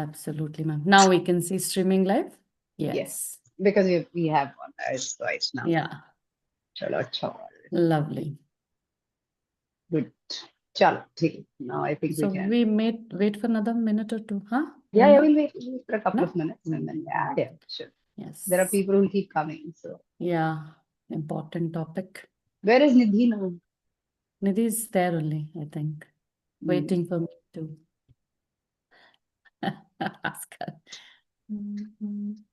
Absolutely, ma'am. Now we can see streaming live. Yes, Yes. because we have one right now. Yeah. चलो अच्छा हुआ. Lovely. Good. चलो ठीक है. Now I think we So can. we may wait for another minute or two, huh? Yeah, Brenda? we'll wait for a couple No? of minutes and then yeah, sure. There are Yes. people who will keep coming. So Yeah. Important topic. where is Nidhi now? Nidhi is there only, I think, waiting for me to ask her. Mhm.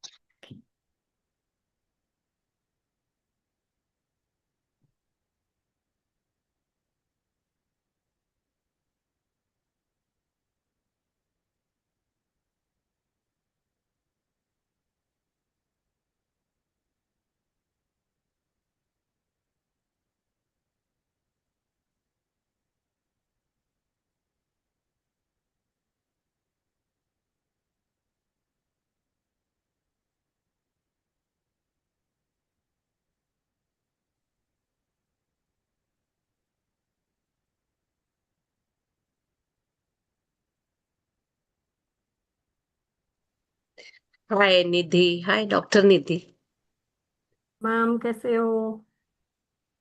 Hi Nidhi. Hi doctor Nidhi. Ma'am कैसे हो?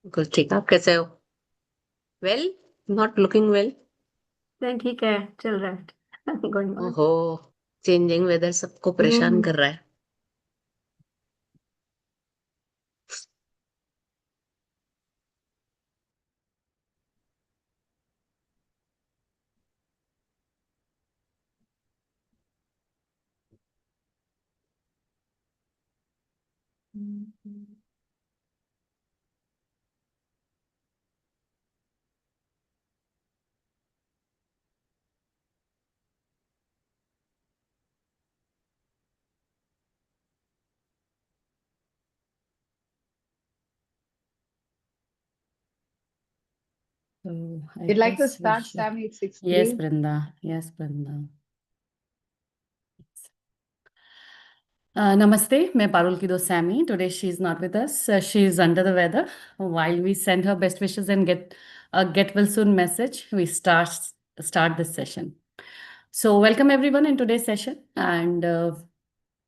बिल्कुल ठीक. आप कैसे हो? Well. Not looking well. नहीं ठीक है, चल रहा है. Going on. ओहो. चेंजिंग वेदर सबको परेशान कर रहा है. So I You'd like to guess we start, should. Sammy? It's 6:03. Yes, Brenda. Yes, Brenda. Namaste, मैं पारुल की दोस्त Sammy. Today she is not with us. She is under the weather. While we send her best wishes and get a get well soon message, we start this session. So welcome everyone in today's session. And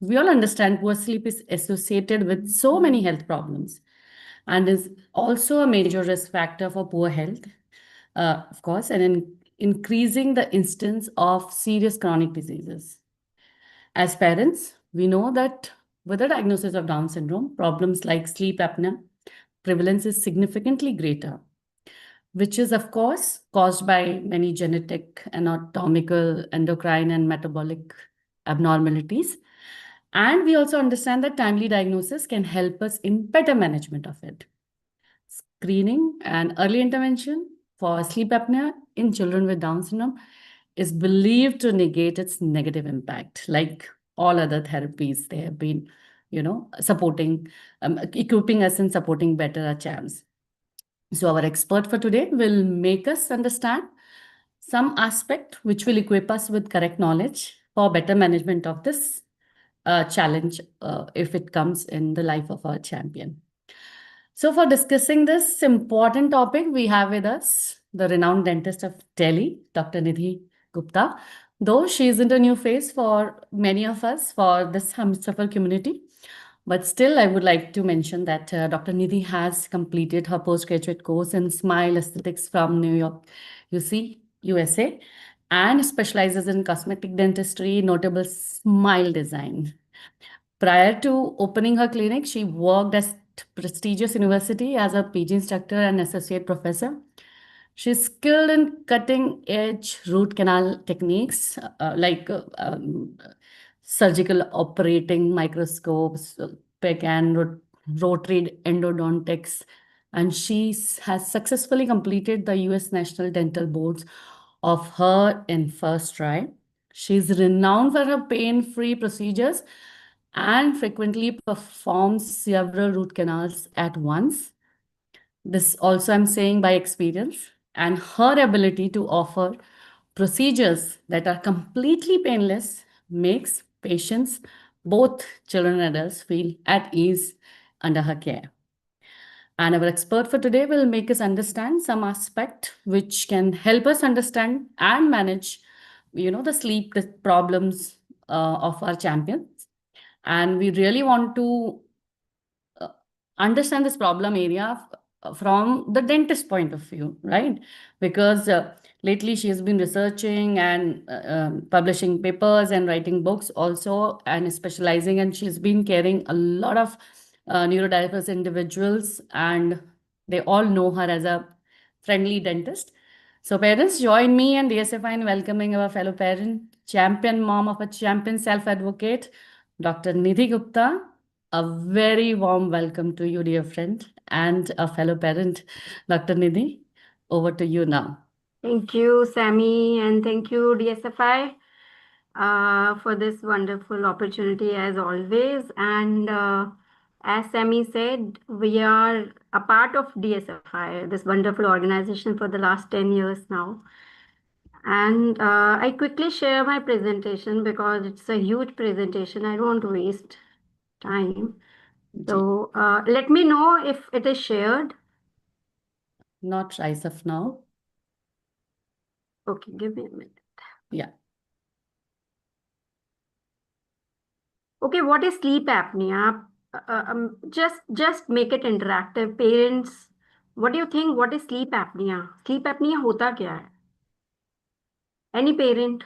we all understand poor sleep is associated with so many health problems and is also a major risk factor for poor health, of course, and in increasing the instance of serious chronic diseases. As parents, we know that with the diagnosis of Down syndrome, problems like sleep apnea prevalence is significantly greater, which is, of course, caused by many genetic, anatomical, endocrine, and metabolic abnormalities. And we also understand that timely diagnosis can help us in better management of it. Screening and early intervention for sleep apnea in children with Down syndrome is believed to negate its negative impact, like all other therapies. They have been, supporting, equipping us and supporting better our chance. So our expert for today will make us understand some aspect which will equip us with correct knowledge for better management of this challenge if it comes in the life of our champion. So for discussing this important topic, we have with us the renowned dentist of Delhi, Dr. Nidhi Gupta. Though she isn't a new face for many of us for this Humsafar community, but still I would like to mention that Dr. Nidhi has completed her postgraduate course in Smile Aesthetics from New York, USA, and specializes in cosmetic dentistry, notable smile design. Prior to opening her clinic, she worked at prestigious university as a PG instructor and associate professor. She's skilled in cutting edge root canal techniques like surgical operating microscopes, PEC and rotary endodontics. And has successfully completed the US National Dental Boards of her in first try. She's renowned for her pain-free procedures and frequently performs several root canals at once. This also I'm saying by experience, and her ability to offer procedures that are completely painless makes patients, both children and adults, feel at ease under her care. And our expert for today will make us understand some aspect which can help us understand and manage, the sleep problems of our champions. And we really want to understand this problem area from the dentist point of view, right? Because lately she has been researching and publishing papers and writing books also, and specializing, and she's been caring a lot of neurodiverse individuals, and they all know her as a friendly dentist. So parents, join me and DSFI in welcoming our fellow parent, champion mom of a champion self-advocate, Dr. Nidhi Gupta. A very warm welcome to you, dear friend, and a fellow parent, Dr. Nidhi. Over to you now. Thank you, Sammy, and thank you, DSFI, for this wonderful opportunity as always. And as Sammy said, we are a part of DSFI, this wonderful organization for the last 10 years now. And I quickly share my presentation because it's a huge presentation. I don't want to waste time. So let me know if it is shared. Not rise of now. Okay, give me a minute. Yeah. Okay, what is sleep apnea? Just make it interactive. Parents, what do you think? What is sleep apnea? Sleep apnea होता क्या है? Any parent?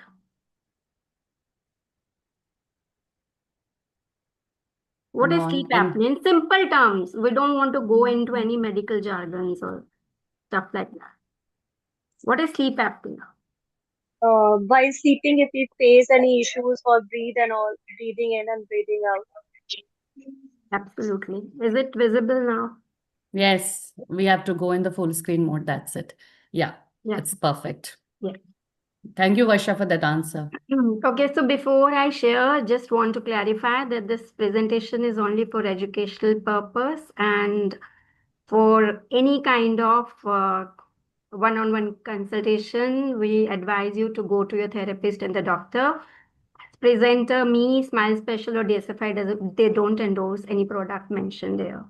What is No, sleep and apnea? In simple terms, we don't want to go into any medical jargons or stuff like that. What is sleep apnea? While sleeping, if we face any issues for breathing in and breathing out. Absolutely. Is it visible now? yes, we have to go in the full screen mode. That's it. Yeah, Yeah. it's perfect. Yeah. Thank you, Varsha, for that answer. Okay, so before I share, just want to clarify that this presentation is only for educational purpose, and for any kind of one-on-one consultation, we advise you to go to your therapist and the doctor. Presenter, me, Smile Special or DSFI, they don't endorse any product mentioned there.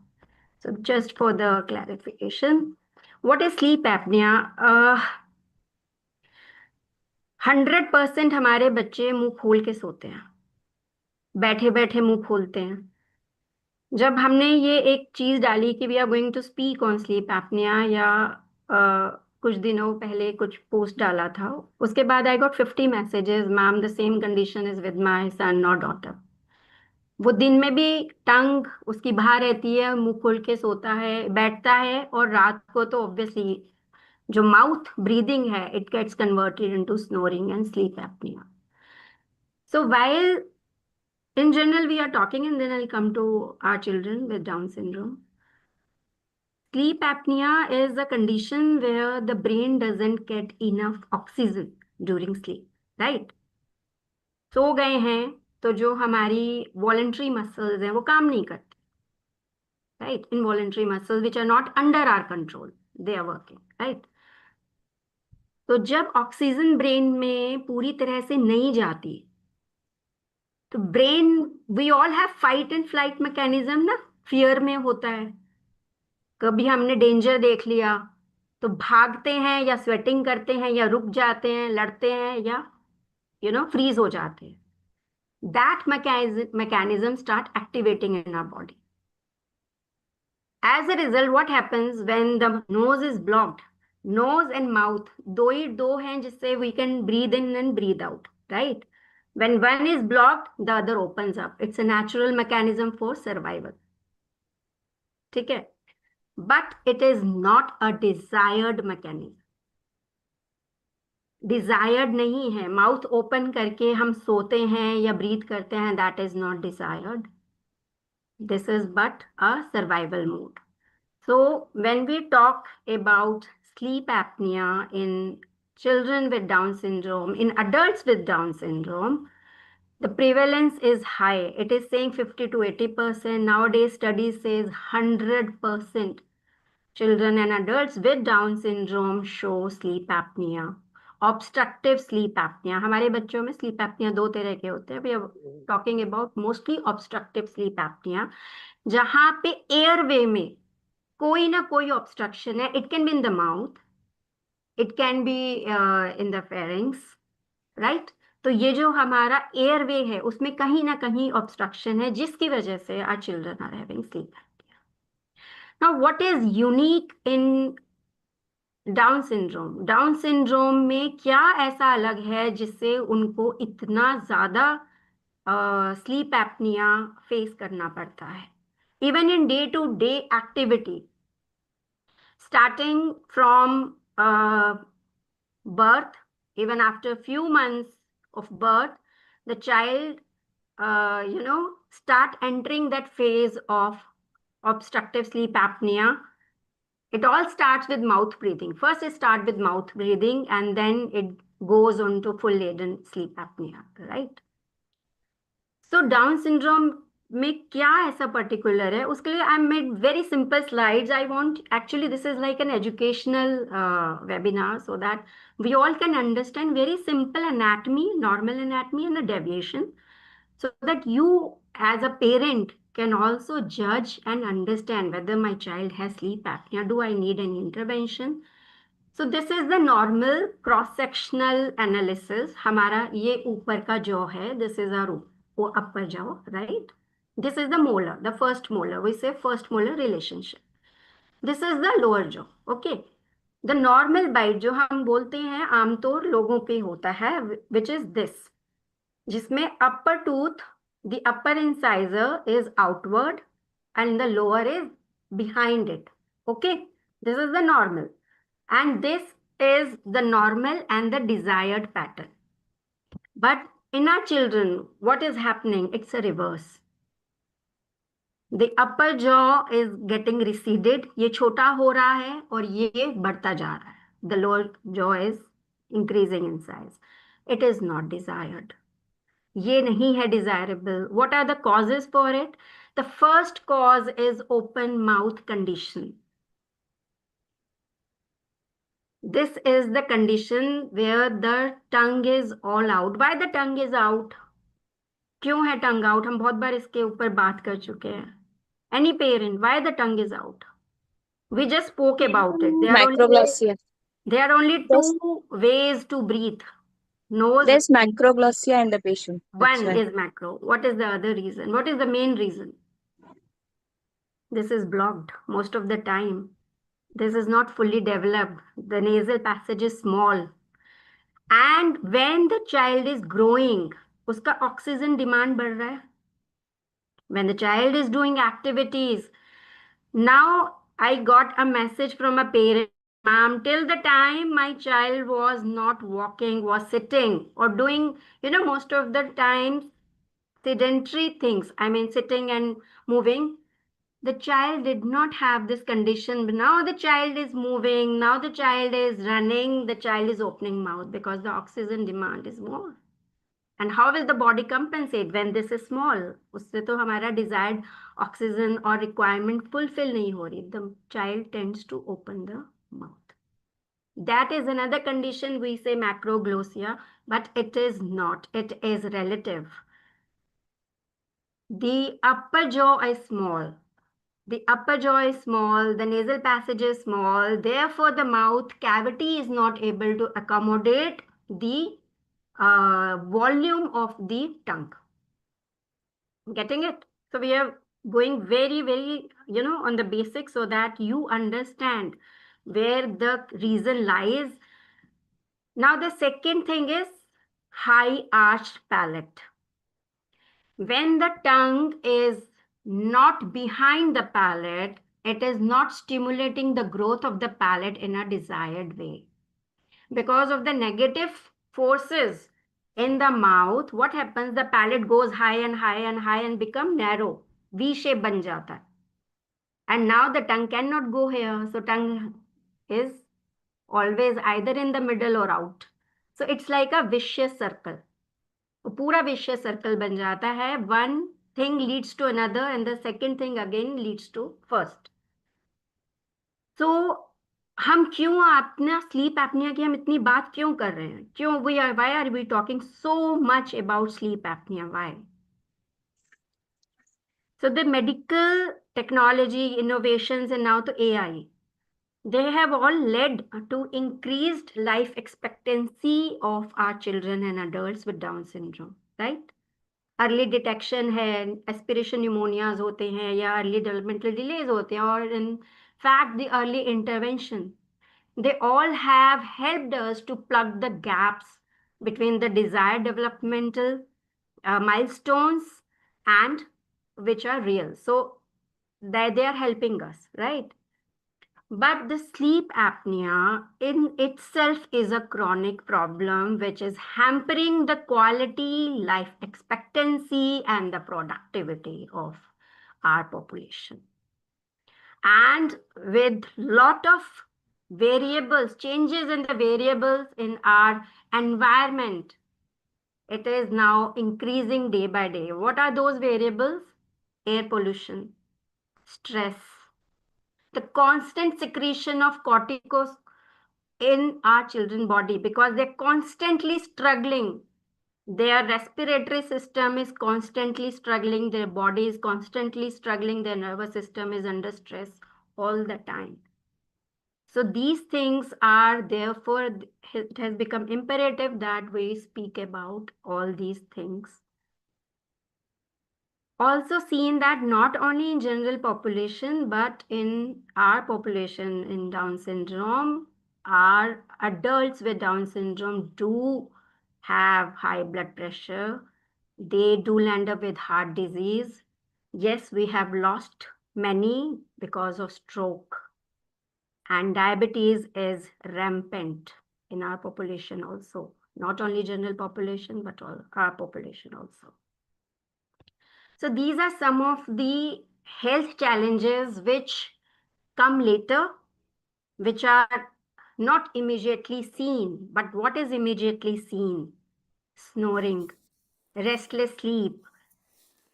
So just for the clarification, what is sleep apnea? 100% हमारे बच्चे मुंह खोल के सोते हैं, बैठे बैठे मुंह खोलते हैं. जब हमने ये एक चीज डाली कि we are going to speak on sleep apnoea, या कुछ दिनों पहले कुछ पोस्ट डाला था, उसके बाद I got 50 messages, ma'am the same condition is with my son और डॉटर. वो दिन में भी टंग उसकी बाहर रहती है, मुंह खोल के सोता है, बैठता है, और रात को तो ऑब्वियसली जो माउथ ब्रीदिंग है it gets converted into snoring and sleep apnoea. So while in general we are talking, and then I'll come to our children with Down syndrome. Sleep apnea is a condition where the brain doesn't get enough oxygen during sleep, right? सो गए हैं तो जो हमारी voluntary muscles हैं वो काम नहीं करते, right? Involuntary muscles which are not under our control, they are working, right? तो जब ऑक्सीजन ब्रेन में पूरी तरह से नहीं जाती, तो brain, we all have fight and flight mechanism ना, फियर में होता है. कभी हमने डेंजर देख लिया तो भागते हैं या स्वेटिंग करते हैं या रुक जाते हैं, लड़ते हैं या फ्रीज हो जाते हैं. That mechanism start activating in our body. As a result, what happens when the nose is blocked? Nose and mouth दो हैं जिससे we can breathe in and breathe out, right? When one is blocked, the other opens up. It's a natural mechanism for survival. ठीक है? But it is not a desired mechanism. Desired नहीं है. Mouth open करके हम सोते हैं या breathe करते हैं, that is not desired. This is but a survival mode. So when we talk about sleep apnea in children with Down syndrome, in adults with Down syndrome, the prevalence is high. It is saying 50 to 80%. Nowadays, studies says 100%. Children and adults with Down syndrome show sleep apnea. Obstructive sleep apnea. हमारे बच्चों में sleep apnea दो तरह के होते हैं. We are talking about mostly obstructive sleep apnea, जहाँ पे airway में कोई ना कोई obstruction है. It can be in the mouth, it can be in the pharynx, right? तो ये जो हमारा एयरवे है उसमें कहीं ना कहीं ऑब्स्ट्रक्शन है, जिसकी वजह से our children are having sleep apnoea. Now what is unique in Down syndrome में क्या ऐसा अलग है जिससे उनको इतना ज्यादा स्लीप एप्निया फेस करना पड़ता है, even in day to day activity, starting from birth, even after a few months of birth, the child, start entering that phase of obstructive sleep apnea. It all starts with mouth breathing. First, it starts with mouth breathing, and then it goes on to full laden sleep apnea, right? So Down syndrome में क्या ऐसा particular है, उसके लिए I made very simple slides. I want, actually this is like an educational webinar so that we all can understand very simple anatomy, normal anatomy and a deviation, so that you as a parent can also judge and understand whether my child has sleep apnea. Do I need any intervention? So this is the normal cross sectional analysis. हमारा ये ऊपर का jaw है. This is our upper jaw, right? This is the molar, the first molar. We say first molar relationship. This is the lower jaw. Okay. The normal bite जो हम बोलते हैं आमतौर लोगों पे होता है, which is this, जिसमें upper tooth, the upper incisor is outward and the lower is behind it. Okay. This is the normal. And this is the normal and the desired pattern. But in our children, what is happening? It's a reverse. The upper jaw is getting receded. ये छोटा हो रहा है और ये बढ़ता जा रहा है. The lower jaw is increasing in size. It is not desired. ये नहीं है desirable. What are the causes for it? The first cause is open mouth condition. This is the condition where the tongue is all out. Why the tongue is out? क्यों है tongue out? हम बहुत बार इसके ऊपर बात कर चुके हैं. Any parent, why the tongue is out? We just spoke about it. Macroglossia. There are only two ways to breathe. Nose. There's macroglossia in the patient. That's One why. is macro. What is the other reason? What is the main reason? This is blocked most of the time. This is not fully developed. The nasal passage is small. And when the child is growing, उसका oxygen demand बढ़ रहा है. When the child is doing activities, now I got a message from a parent, ma'am, till the time my child was not walking, was sitting or doing, most of the time sedentary things. I mean, sitting and moving. The child did not have this condition, but now the child is moving, now the child is running, the child is opening mouth because the oxygen demand is more. And how will the body compensate when this is small? उससे तो हमारा desired oxygen or requirement fulfill नहीं हो रही. The child tends to open the mouth. That is another condition we say macroglossia, but it is not. It is relative. The upper jaw is small. The upper jaw is small, the nasal passage is small, therefore the mouth cavity is not able to accommodate the volume of the tongue. Getting it? So we are going very, very, on the basics so that you understand where the reason lies. Now the second thing is high arched palate. When the tongue is not behind the palate, it is not stimulating the growth of the palate in a desired way. Because of the negative forces in the mouth, what happens? The palate goes high and high and high and become narrow. V shape ban jata hai. And now the tongue cannot go here. So tongue is always either in the middle or out. So it's like a vicious circle. पूरा vicious circle बन जाता है. One thing leads to another and the second thing again leads to first. So हम क्यों अपना sleep apnea की हम इतनी बात क्यों कर रहे हैं? क्यों why are we talking so much about sleep apnea? Why? So the medical technology innovations and now to AI. they have all led to increased life expectancy of our children and adults with Down syndrome, right? Early detection है, aspiration न्यूमोनियाज होते हैं या early developmental delays होते हैं, और in fact the early intervention, they all have helped us to plug the gaps between the desired developmental milestones and which are real. So they are helping us, right? But the sleep apnea in itself is a chronic problem which is hampering the quality, life expectancy, and the productivity of our population. And with lot of variables, changes in the variables in our environment, it is now increasing day by day. What are those variables? Air pollution, stress, the constant secretion of corticos in our children's body, because they're constantly struggling. Their respiratory system is constantly struggling, their body is constantly struggling, their nervous system is under stress all the time. So these things are, therefore, it has become imperative that we speak about all these things. Also seen that not only in general population, but in our population in Down syndrome, our adults with Down syndrome do have high blood pressure. They do end up with heart disease. Yes, we have lost many because of stroke. And diabetes is rampant in our population also. Not only general population, but all our population also. So these are some of the health challenges which come later, which are not immediately seen. But what is immediately seen? Snoring, restless sleep,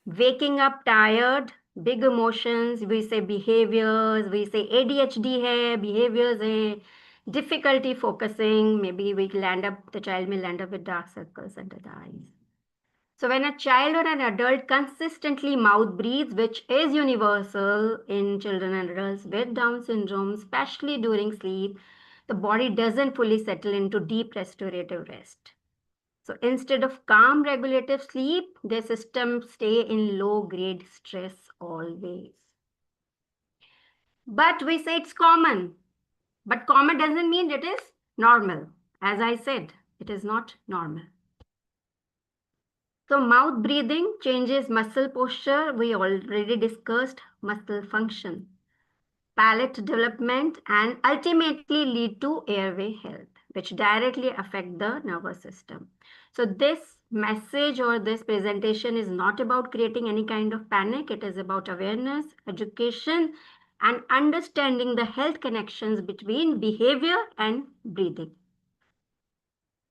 waking up tired, big emotions, we say behaviors, we say ADHD hai, behaviors hai, difficulty focusing, maybe the child may land up with dark circles under the eyes. So when a child or an adult consistently mouth breathes, which is universal in children and adults with Down syndrome, especially during sleep, the body doesn't fully settle into deep restorative rest. So instead of calm regulative sleep, their system stay in low grade stress always. But we say it's common. But common doesn't mean it is normal. As I said, it is not normal. So mouth breathing changes muscle posture. We already discussed muscle function, palate development, and ultimately lead to airway health, which directly affect the nervous system. So this message or this presentation is not about creating any kind of panic. It is about awareness, education, and understanding the health connections between behavior and breathing.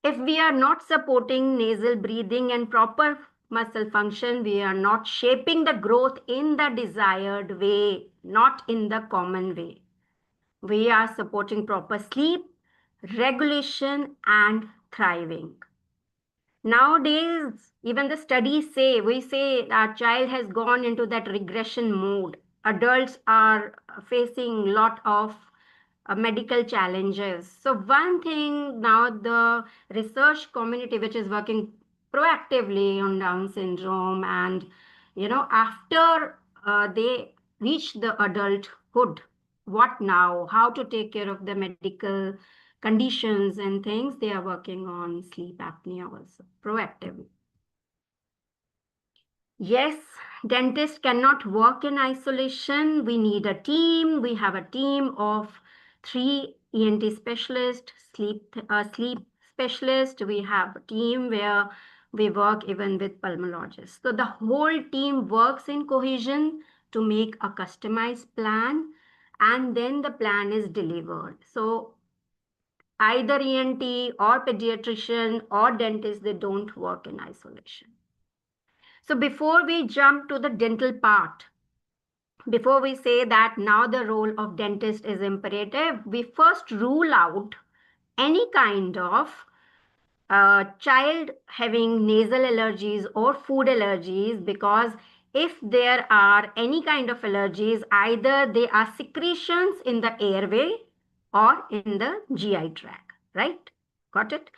If we are not supporting nasal breathing and proper muscle function, we are not shaping the growth in the desired way, not in the common way. We are supporting proper sleep, regulation, and thriving. Nowadays, even the studies say, we say our child has gone into that regression mode. Adults are facing a lot of medical challenges. So one thing now, the research community which is working proactively on Down syndrome, and after they reach the adulthood, what now, how to take care of the medical conditions and things, they are working on sleep apnea also proactively. Yes, dentists cannot work in isolation. We need a team. We have a team of 3 ENT specialists, sleep specialists. We have a team where we work even with pulmonologists. So the whole team works in cohesion to make a customized plan, and then the plan is delivered. So either ENT or pediatrician or dentist, they don't work in isolation. So before we jump to the dental part, before we say that now the role of dentist is imperative, we first rule out any kind of child having nasal allergies or food allergies, because if there are any kind of allergies, either they are secretions in the airway or in the GI tract, right? Got it?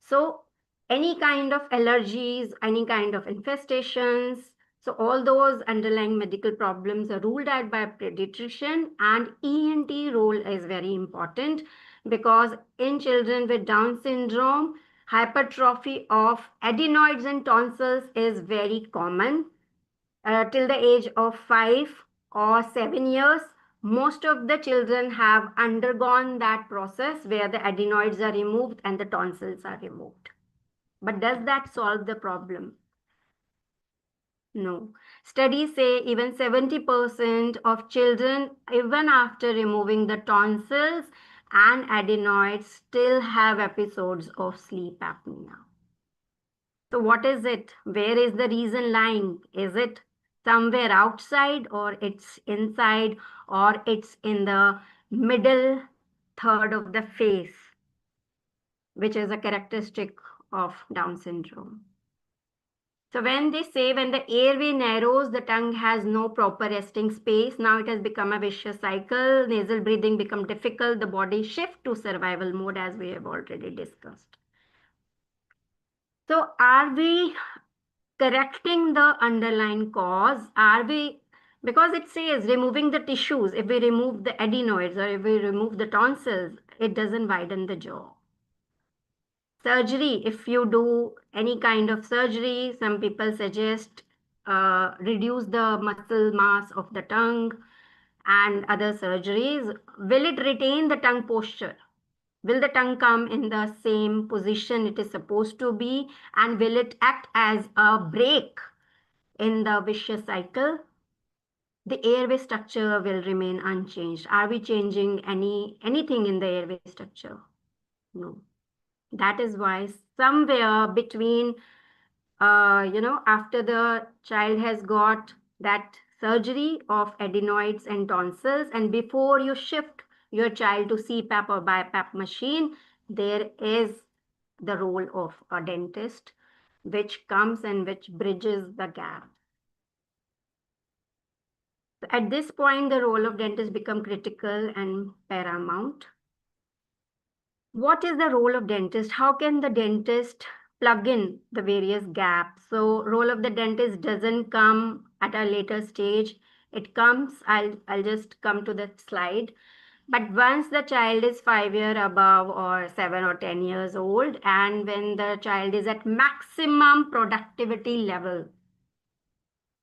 So any kind of allergies, any kind of infestations, so all those underlying medical problems are ruled out by pediatrician, and ENT role is very important because in children with Down syndrome, hypertrophy of adenoids and tonsils is very common. Till the age of 5 or 7 years, most of the children have undergone that process where the adenoids are removed and the tonsils are removed. But does that solve the problem? No. Studies say even 70% of children, even after removing the tonsils and adenoids, still have episodes of sleep apnea. So what is it? Where is the reason lying? Is it somewhere outside, or it's inside, or it's in the middle third of the face, which is a characteristic of Down syndrome? So when they say when the airway narrows, the tongue has no proper resting space. Now it has become a vicious cycle. Nasal breathing becomes difficult. The body shifts to survival mode, as we have already discussed. So are we correcting the underlying cause? Are we, because it says removing the tissues, if we remove the adenoids or if we remove the tonsils, it doesn't widen the jaw. Surgery, if you do any kind of surgery, some people suggest reduce the muscle mass of the tongue and other surgeries. Will it retain the tongue posture? Will the tongue come in the same position it is supposed to be? And will it act as a brake in the vicious cycle? The airway structure will remain unchanged. Are we changing anything in the airway structure? No. That is why somewhere between, after the child has got that surgery of adenoids and tonsils, and before you shift your child to CPAP or BiPAP machine, there is the role of a dentist, which comes and which bridges the gap. At this point, the role of dentist become critical and paramount. What is the role of dentist? How can the dentist plug in the various gaps? So role of the dentist doesn't come at a later stage. It comes, I'll just come to the slide. But once the child is 5 years above or 7 or 10 years old, and when the child is at maximum productivity level.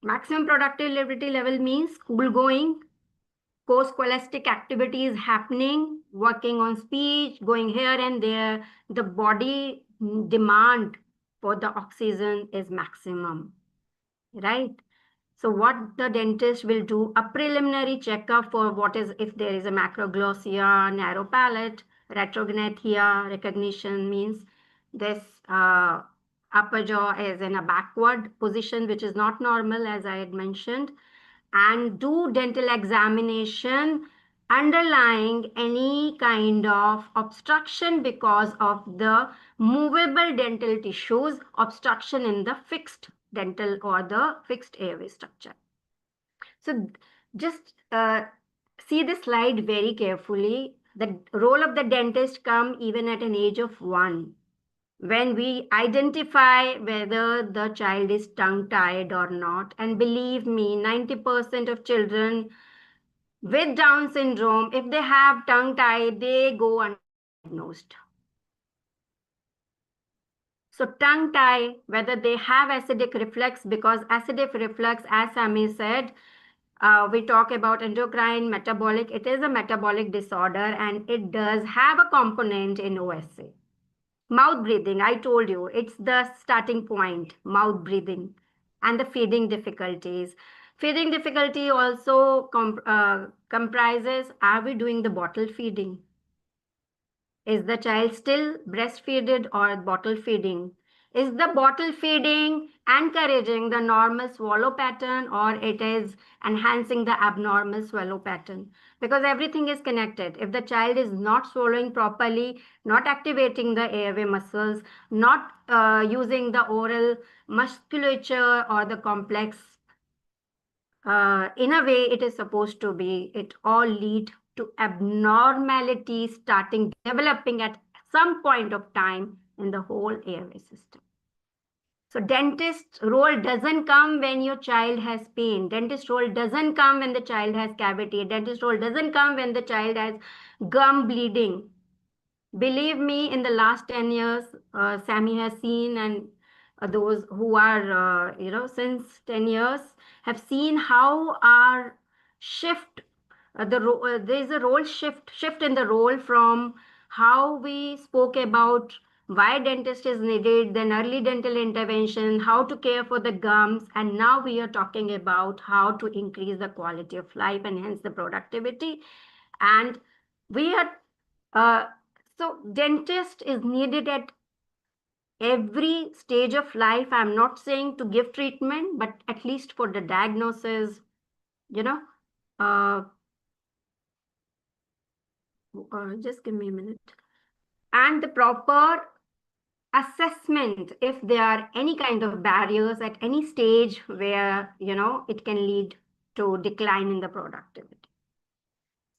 Maximum productivity level means school going, co-scholastic activities happening, working on speech, going here and there. The body demand for the oxygen is maximum, right? So what the dentist will do, a preliminary checkup for what is, if there is a macroglossia, narrow palate, retrognathia, recognition means this upper jaw is in a backward position, which is not normal, as I had mentioned, and do dental examination underlying any kind of obstruction because of the movable dental tissues, obstruction in the fixed dental or the fixed airway structure. So just see the slide very carefully. The role of the dentist come even at an age of 1. When we identify whether the child is tongue-tied or not, and believe me, 90% of children with Down syndrome, if they have tongue-tied, they go undiagnosed. So tongue-tie, whether they have acidic reflux, because acidic reflux, as Sammy said, we talk about endocrine, metabolic. It is a metabolic disorder and it does have a component in OSA. Mouth breathing, I told you, it's the starting point, mouth breathing, and the feeding difficulties. Feeding difficulty also comprises, are we doing the bottle feeding? Is the child still breastfeeded or bottle feeding? Is the bottle feeding encouraging the normal swallow pattern, or it is enhancing the abnormal swallow pattern? Because everything is connected. If the child is not swallowing properly, not activating the airway muscles, not using the oral musculature or the complex in a way it is supposed to be, it all lead to abnormalities starting developing at some point of time in the whole airway system. So dentist role doesn't come when your child has pain. Dentist role doesn't come when the child has cavity. Dentist role doesn't come when the child has gum bleeding. Believe me, in the last 10 years, Sammy has seen, and those who are, since 10 years have seen how our shift, there is a role shift in the role from how we spoke about why dentist is needed, then early dental intervention, how to care for the gums, and now we are talking about how to increase the quality of life and hence the productivity. And we are, so dentist is needed at every stage of life. I'm not saying to give treatment, but at least for the diagnosis, you know, just give me a minute. And the proper assessment if there are any kind of barriers at any stage where, it can lead to decline in the productivity.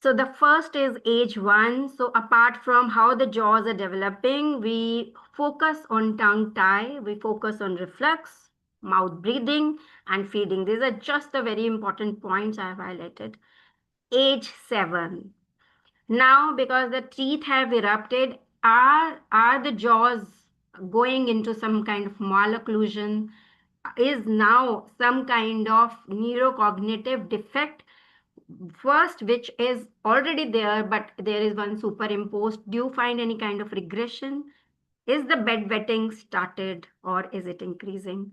So the first is age 1. So apart from how the jaws are developing, we focus on tongue tie, we focus on reflux, mouth breathing, and feeding. These are just the very important points I have highlighted. Age 7. Now, because the teeth have erupted, are the jaws going into some kind of malocclusion? Is now some kind of neurocognitive defect? First, which is already there, but there is one superimposed. Do you find any kind of regression? Is the bedwetting started or is it increasing?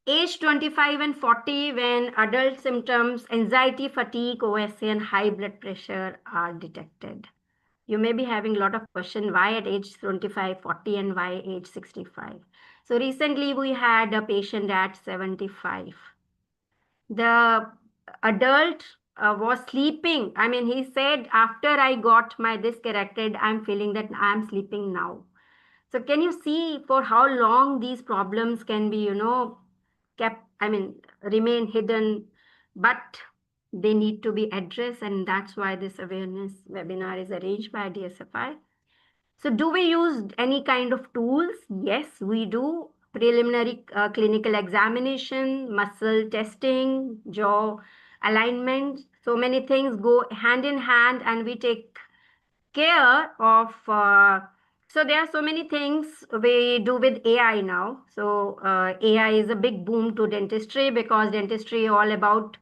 Age 25 and 40, when adult symptoms, anxiety, fatigue, OSA, and high blood pressure are detected. You may be having a lot of question why at age 25, 40, and why age 65. So recently we had a patient at 75. The adult was sleeping. I mean, he said, after I got my this corrected, I'm feeling that I'm sleeping now. So can you see for how long these problems can be, remain hidden, but they need to be addressed. And that's why this awareness webinar is arranged by DSFI. So do we use any kind of tools? Yes, we do. Preliminary clinical examination, muscle testing, jaw alignment. So many things go hand in hand, and we take care of. So there are so many things we do with AI now. So AI is a big boom to dentistry because dentistry all about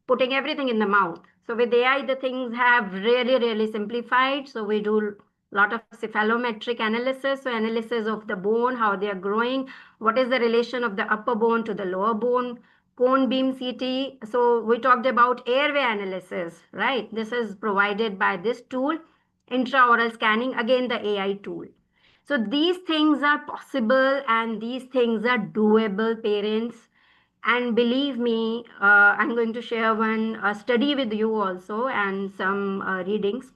putting everything in the mouth. So with AI, the things have really, really simplified. So we do a lot of cephalometric analysis. So analysis of the bone, how they are growing, what is the relation of the upper bone to the lower bone, cone beam CT. So we talked about airway analysis, right? This is provided by this tool, intraoral scanning, again, the AI tool. So these things are possible and these things are doable, parents. And believe me, I'm going to share one study with you also and some readings.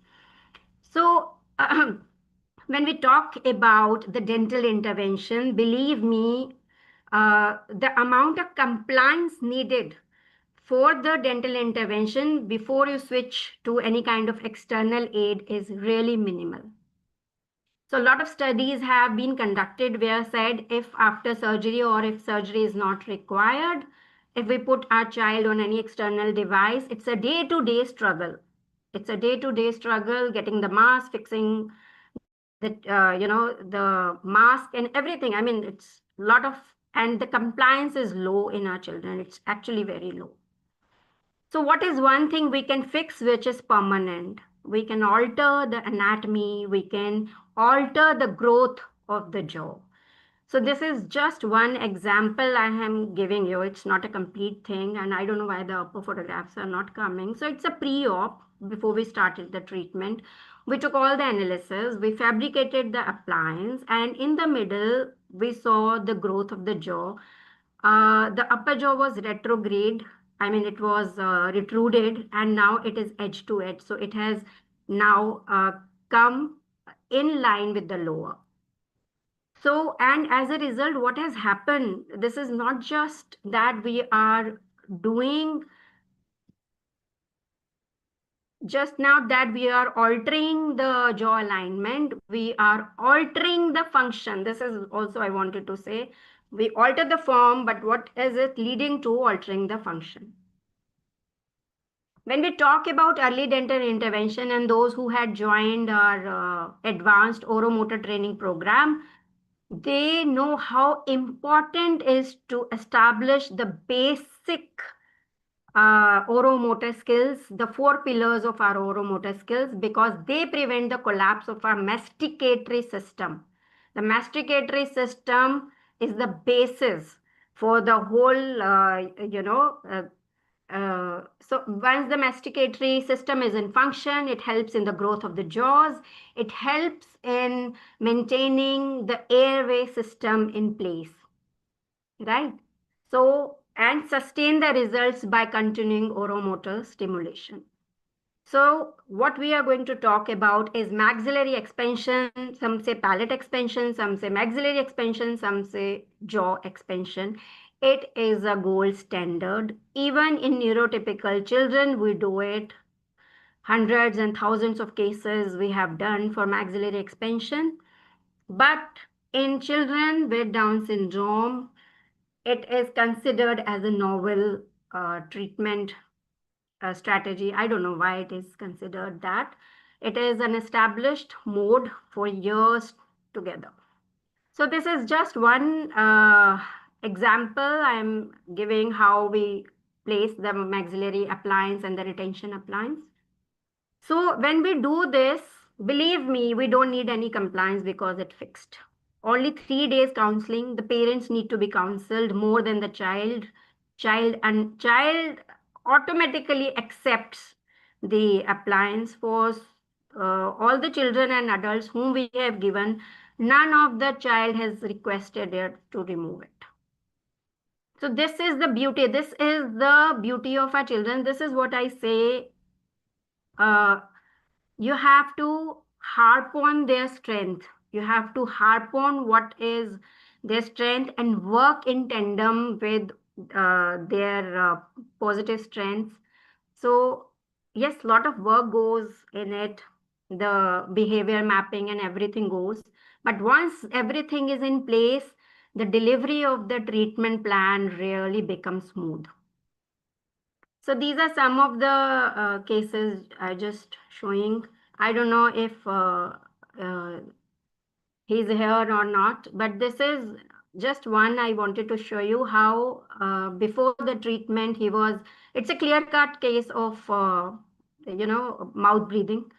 So when we talk about the dental intervention, believe me, the amount of compliance needed for the dental intervention before you switch to any kind of external aid is really minimal. So a lot of studies have been conducted where said if after surgery or if surgery is not required, if we put our child on any external device, it's a day-to-day struggle. It's a day-to-day struggle getting the mask, fixing the mask and everything. I mean, it's a lot of, and the compliance is low in our children. It's actually very low. So what is one thing we can fix which is permanent? We can alter the anatomy, we can alter the growth of the jaw. So this is just one example I am giving you. It's not a complete thing, and I don't know why the upper photographs are not coming. So it's a pre-op before we started the treatment. We took all the analysis, we fabricated the appliance, and in the middle, we saw the growth of the jaw. The upper jaw was retrograde. I mean, it was retruded, and now it is edge to edge. So it has now come in line with the lower. So, and as a result, what has happened? This is not just that we are doing just now that we are altering the jaw alignment, we are altering the function. This is also I wanted to say. We alter the form, but what is it leading to altering the function? When we talk about early dental intervention and those who had joined our advanced oromotor training program, they know how important is to establish the basic oromotor skills, the 4 pillars of our oromotor skills, because they prevent the collapse of our masticatory system. The masticatory system is the basis for the whole, so once the masticatory system is in function, it helps in the growth of the jaws. It helps in maintaining the airway system in place, right? So, and sustain the results by continuing oromotor stimulation. So what we are going to talk about is maxillary expansion. Some say palate expansion, some say maxillary expansion, some say jaw expansion. It is a gold standard. Even in neurotypical children, we do it. Hundreds and thousands of cases we have done for maxillary expansion. But in children with Down syndrome, it is considered as a novel treatment strategy. I don't know why it is considered that. It is an established mode for years together. So this is just one example I'm giving how we place the maxillary appliance and the retention appliance. So when we do this, believe me, we don't need any compliance because it's fixed. Only 3 days counseling. The parents need to be counseled more than the child. Child automatically accepts the appliance for all the children and adults whom we have given. None of the child has requested it to remove it. So this is the beauty. This is the beauty of our children. This is what I say. You have to harp on their strength. You have to harp on what is their strength and work in tandem with their positive strengths. So yes, a lot of work goes in it, the behavior mapping and everything goes. But once everything is in place, the delivery of the treatment plan really becomes smooth. So these are some of the cases I just showing. I don't know if he's here or not, but this is just one I wanted to show you how before the treatment it's a clear-cut case of, mouth breathing.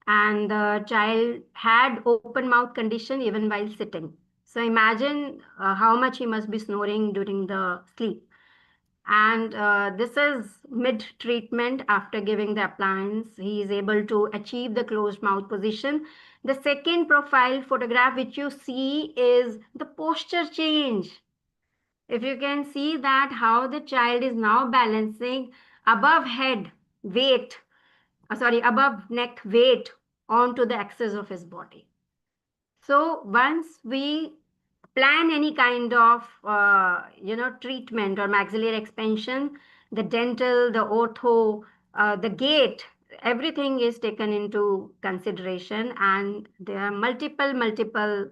And the child had open mouth condition even while sitting. So imagine how much he must be snoring during the sleep. And this is mid-treatment after giving the appliance. He is able to achieve the closed mouth position. The second profile photograph which you see is the posture change. If you can see that how the child is now balancing above head weight, above neck weight onto the axis of his body. So once we plan any kind of treatment or maxillary expansion, the dental, the ortho, the gait, everything is taken into consideration, and there are multiple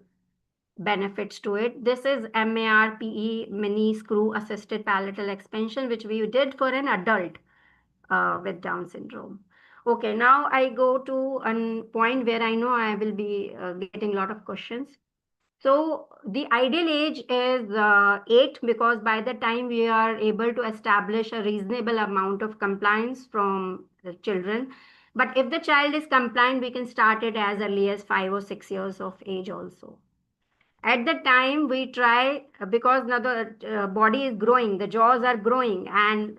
benefits to it. This is MARPE, mini screw assisted palatal expansion, which we did for an adult with Down syndrome. Okay, now I go to a point where I know I will be getting a lot of questions. So the ideal age is 8, because by the time we are able to establish a reasonable amount of compliance from the children. But if the child is compliant, we can start it as early as 5 or 6 years of age also. At the time we try, because now the body is growing, the jaws are growing, and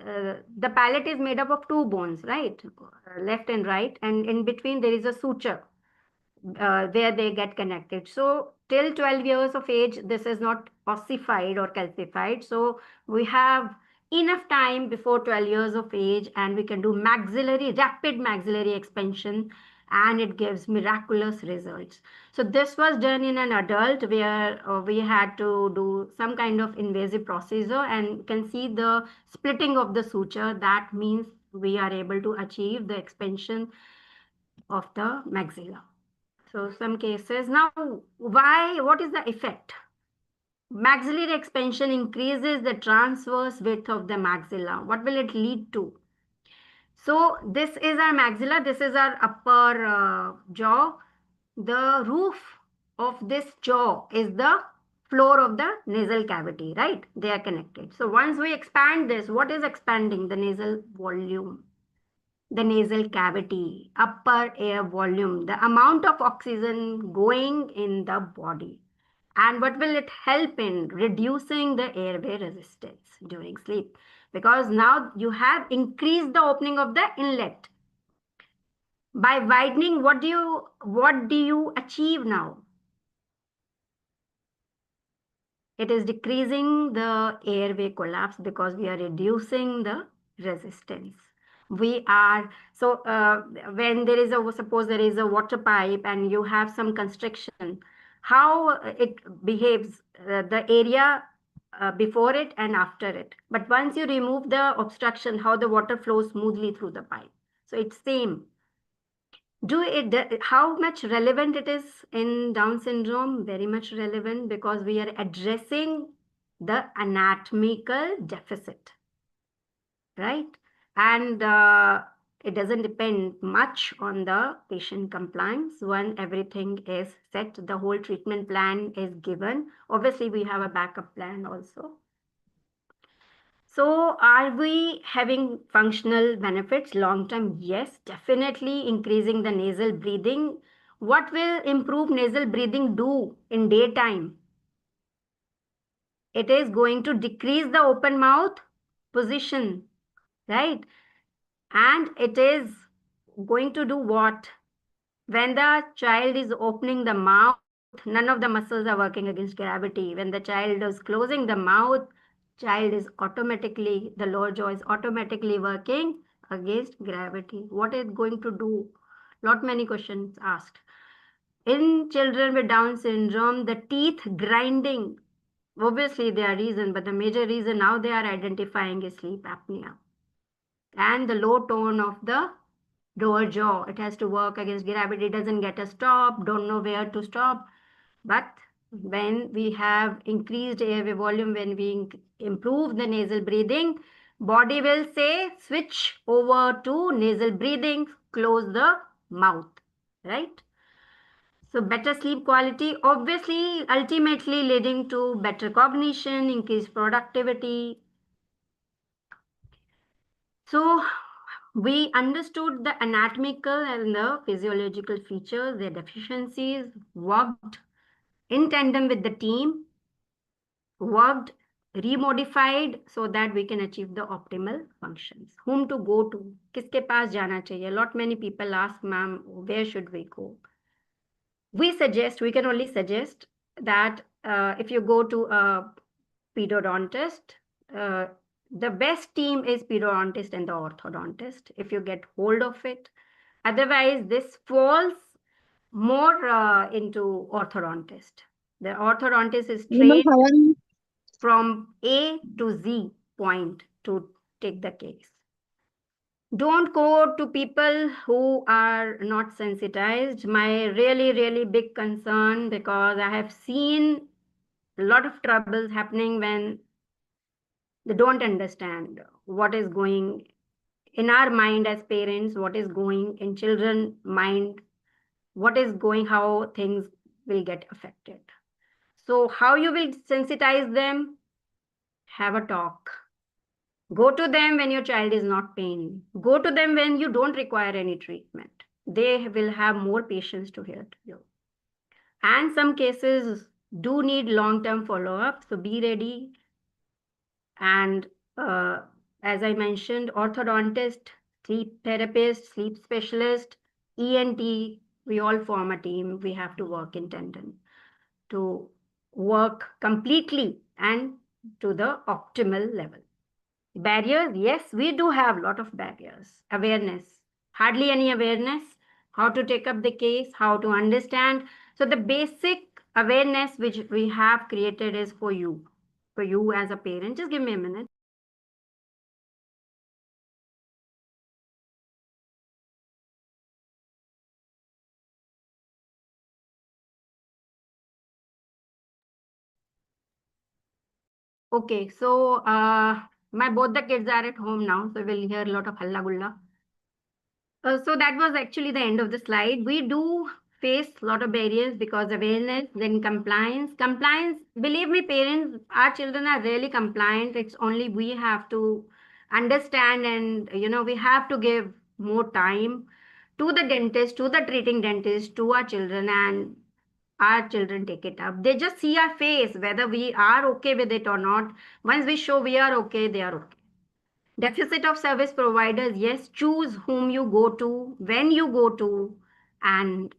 the palate is made up of 2 bones, right? Left and right, and in between there is a suture where they get connected. So till 12 years of age, this is not ossified or calcified. So we have enough time before 12 years of age, and we can do rapid maxillary expansion, and it gives miraculous results. So this was done in an adult where we had to do some kind of invasive procedure, and you can see the splitting of the suture. That means we are able to achieve the expansion of the maxilla. So some cases. Now, what is the effect? Maxillary expansion increases the transverse width of the maxilla. What will it lead to? So this is our maxilla. This is our upper jaw. The roof of this jaw is the floor of the nasal cavity, right? They are connected. So once we expand this, what is expanding? The nasal volume, the nasal cavity, upper air volume, the amount of oxygen going in the body. And what will it help in? Reducing the airway resistance during sleep. Because now you have increased the opening of the inlet. By widening, what do you achieve now? It is decreasing the airway collapse because we are reducing the resistance. When there is suppose there is a water pipe and you have some constriction, how it behaves, the area before it and after it. But once you remove the obstruction, how the water flows smoothly through the pipe. So it's same. How much relevant it is in Down syndrome? Very much relevant, because we are addressing the anatomical deficit, right? And it doesn't depend much on the patient compliance. When everything is set, the whole treatment plan is given. Obviously, we have a backup plan also. So are we having functional benefits long term? Yes, definitely increasing the nasal breathing. What will improve nasal breathing do in daytime? It is going to decrease the open mouth position, right? And it is going to do what? When the child is opening the mouth, none of the muscles are working against gravity. When the child is closing the mouth, the lower jaw is automatically working against gravity. What is going to do? Many questions asked. In children with Down syndrome, the teeth grinding, obviously there are reasons, but the major reason now they are identifying is sleep apnea. And the low tone of the lower jaw, it has to work against gravity, doesn't get a stop, don't know where to stop. But when we have increased airway volume, when we improve the nasal breathing, body will say switch over to nasal breathing, close the mouth, right? So better sleep quality, obviously ultimately leading to better cognition, increased productivity. So we understood the anatomical and the physiological features, their deficiencies, worked in tandem with the team, worked, remodified so that we can achieve the optimal functions. Whom to go to? Kiske paas jana chahiye? Many people ask, ma'am, where should we go? We can only suggest that if you go to a pedodontist, the best team is pedodontist and the orthodontist, if you get hold of it. Otherwise, this falls more into orthodontist. The orthodontist is trained from A to Z point to take the case. Don't go to people who are not sensitized. My really, really big concern, because I have seen a lot of troubles happening when they don't understand what is going in our mind as parents, what is going in children's mind, how things will get affected. So how you will sensitize them? Have a talk. Go to them when your child is not paying. Go to them when you don't require any treatment. They will have more patience to hear to you. And some cases do need long-term follow-up, so be ready. And as I mentioned, orthodontist, sleep therapist, sleep specialist, ENT, we all form a team. We have to work in tandem to work completely and to the optimal level. Barriers, yes, we do have a lot of barriers. Awareness, hardly any awareness. How to take up the case, how to understand. So the basic awareness which we have created is for you as a parent. Just give me a minute. Okay, so my both the kids are at home now, so we'll hear a lot of halla gulla. So that was actually the end of the slide. We do face a lot of barriers because awareness, then compliance. Compliance, believe me, parents, our children are really compliant. It's only we have to understand, and we have to give more time to the dentist, to the treating dentist, to our children, and our children take it up. They just see our face, whether we are okay with it or not. Once we show we are okay, they are okay. Deficit of service providers, yes, choose whom you go to, when you go to, and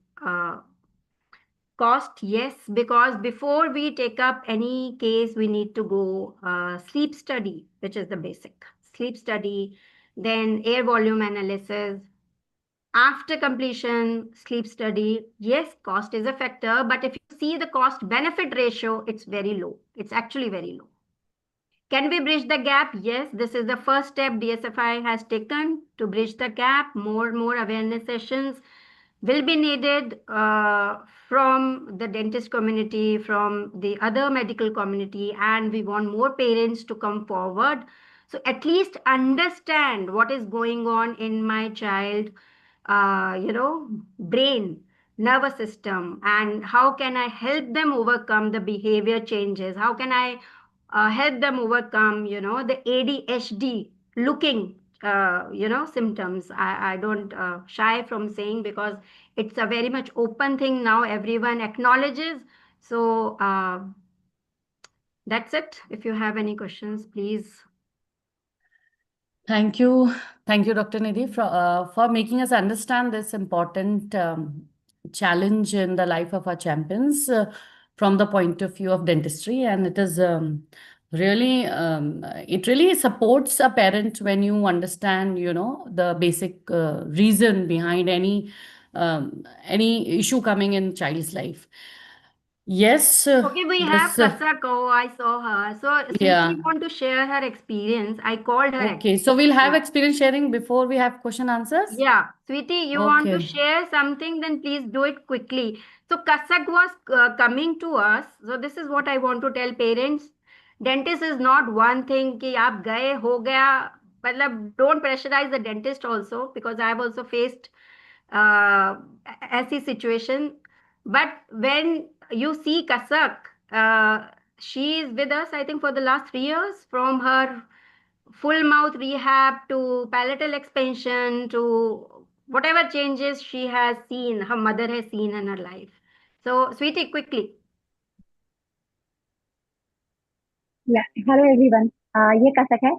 cost, yes, because before we take up any case, we need to go sleep study, which is the basic sleep study, then air volume analysis. After completion, sleep study, yes, cost is a factor, but if you see the cost benefit ratio, it's very low. It's actually very low. Can we bridge the gap? Yes, this is the first step DSFI has taken to bridge the gap. More awareness sessions will be needed from the dentist community, from the other medical community, and we want more parents to come forward. So at least understand what is going on in my child, brain, nervous system, and how can I help them overcome the behavior changes? How can I help them overcome, the ADHD looking, symptoms. I don't shy from saying because it's a very much open thing now. Everyone acknowledges. So that's it. If you have any questions, please. Thank you. Thank you, Dr. Nidhi, for making us understand this important challenge in the life of our champions from the point of view of dentistry. And it is it really supports a parent when you understand, the basic reason behind any issue coming in child's life. Yes, Okay, we have this, Kasako. I saw her. So yeah. Sweetie want to share her experience. I called her. Okay, so we'll have Yeah. experience sharing before we have question answers. Yeah, Sweetie, you want to Okay. share something, then please do it quickly. So Kasak was coming to us. So this is what I want to tell parents. Dentist is not one thing कि आप गए हो गया मतलब don't pressurize the dentist also because I have also faced ऐसी situation. But when you see Kasak, she is with us I think for the last 3 years from her full mouth rehab to palatal expansion to whatever changes she has seen, her mother has seen in her life. So, Sweetie, quickly. Hello everyone ये कसक है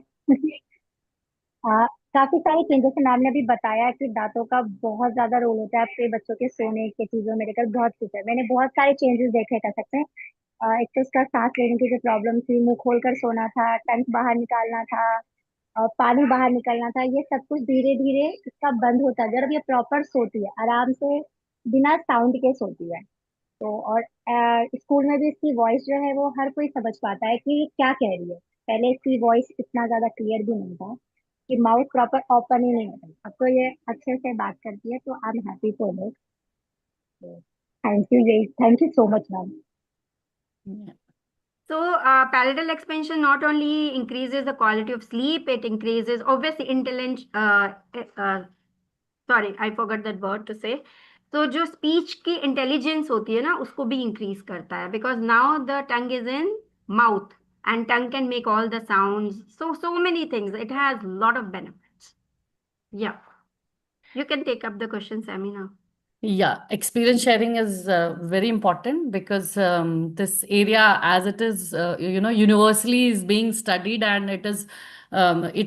काफी सारे changes है ma'am ने अभी बताया कि दांतों का बहुत ज्यादा रोल होता है आपके बच्चों के सोने के चीजों में लेकर बहुत कुछ है मैंने बहुत सारे चेंजेस देखे कसक में एक तो उसका सांस लेने की जो प्रॉब्लम थी मुंह खोलकर सोना था टंग बाहर निकालना था पानी बाहर निकलना था ये सब कुछ धीरे धीरे इसका बंद होता है जब ये प्रॉपर सोती है आराम से बिना साउंड के सोती है तो और स्कूल में भी इसकी वॉइस जो है वो हर कोई समझ पाता है कि ये क्या कह रही है पहले इसकी वॉइस इतना ज्यादा क्लियर भी नहीं था कि माउथ प्रॉपर ओपन ही नहीं होता अब तो ये अच्छे से बात करती है तो I am happy for this thank you so much ma'am So, palatal expansion not only increases the quality of sleep, it increases obviously intelligence. Sorry, I forgot that word to say. तो जो speech की intelligence होती है ना उसको भी increase करता है because now the tongue is in mouth and tongue can make all the sounds so many things. It has lot of benefits. Yeah, you can take up the question, Sammy, now. Yeah, experience sharing is very important because this area, as it is, universally is being studied, and it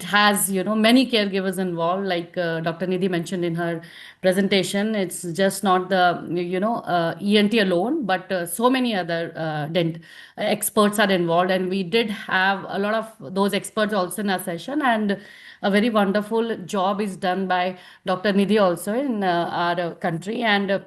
has, many caregivers involved. Like Dr. Nidhi mentioned in her presentation, it's just not the, ENT alone, but so many other experts are involved, and we did have a lot of those experts also in our session, and a very wonderful job is done by Dr. Nidhi also in our country. And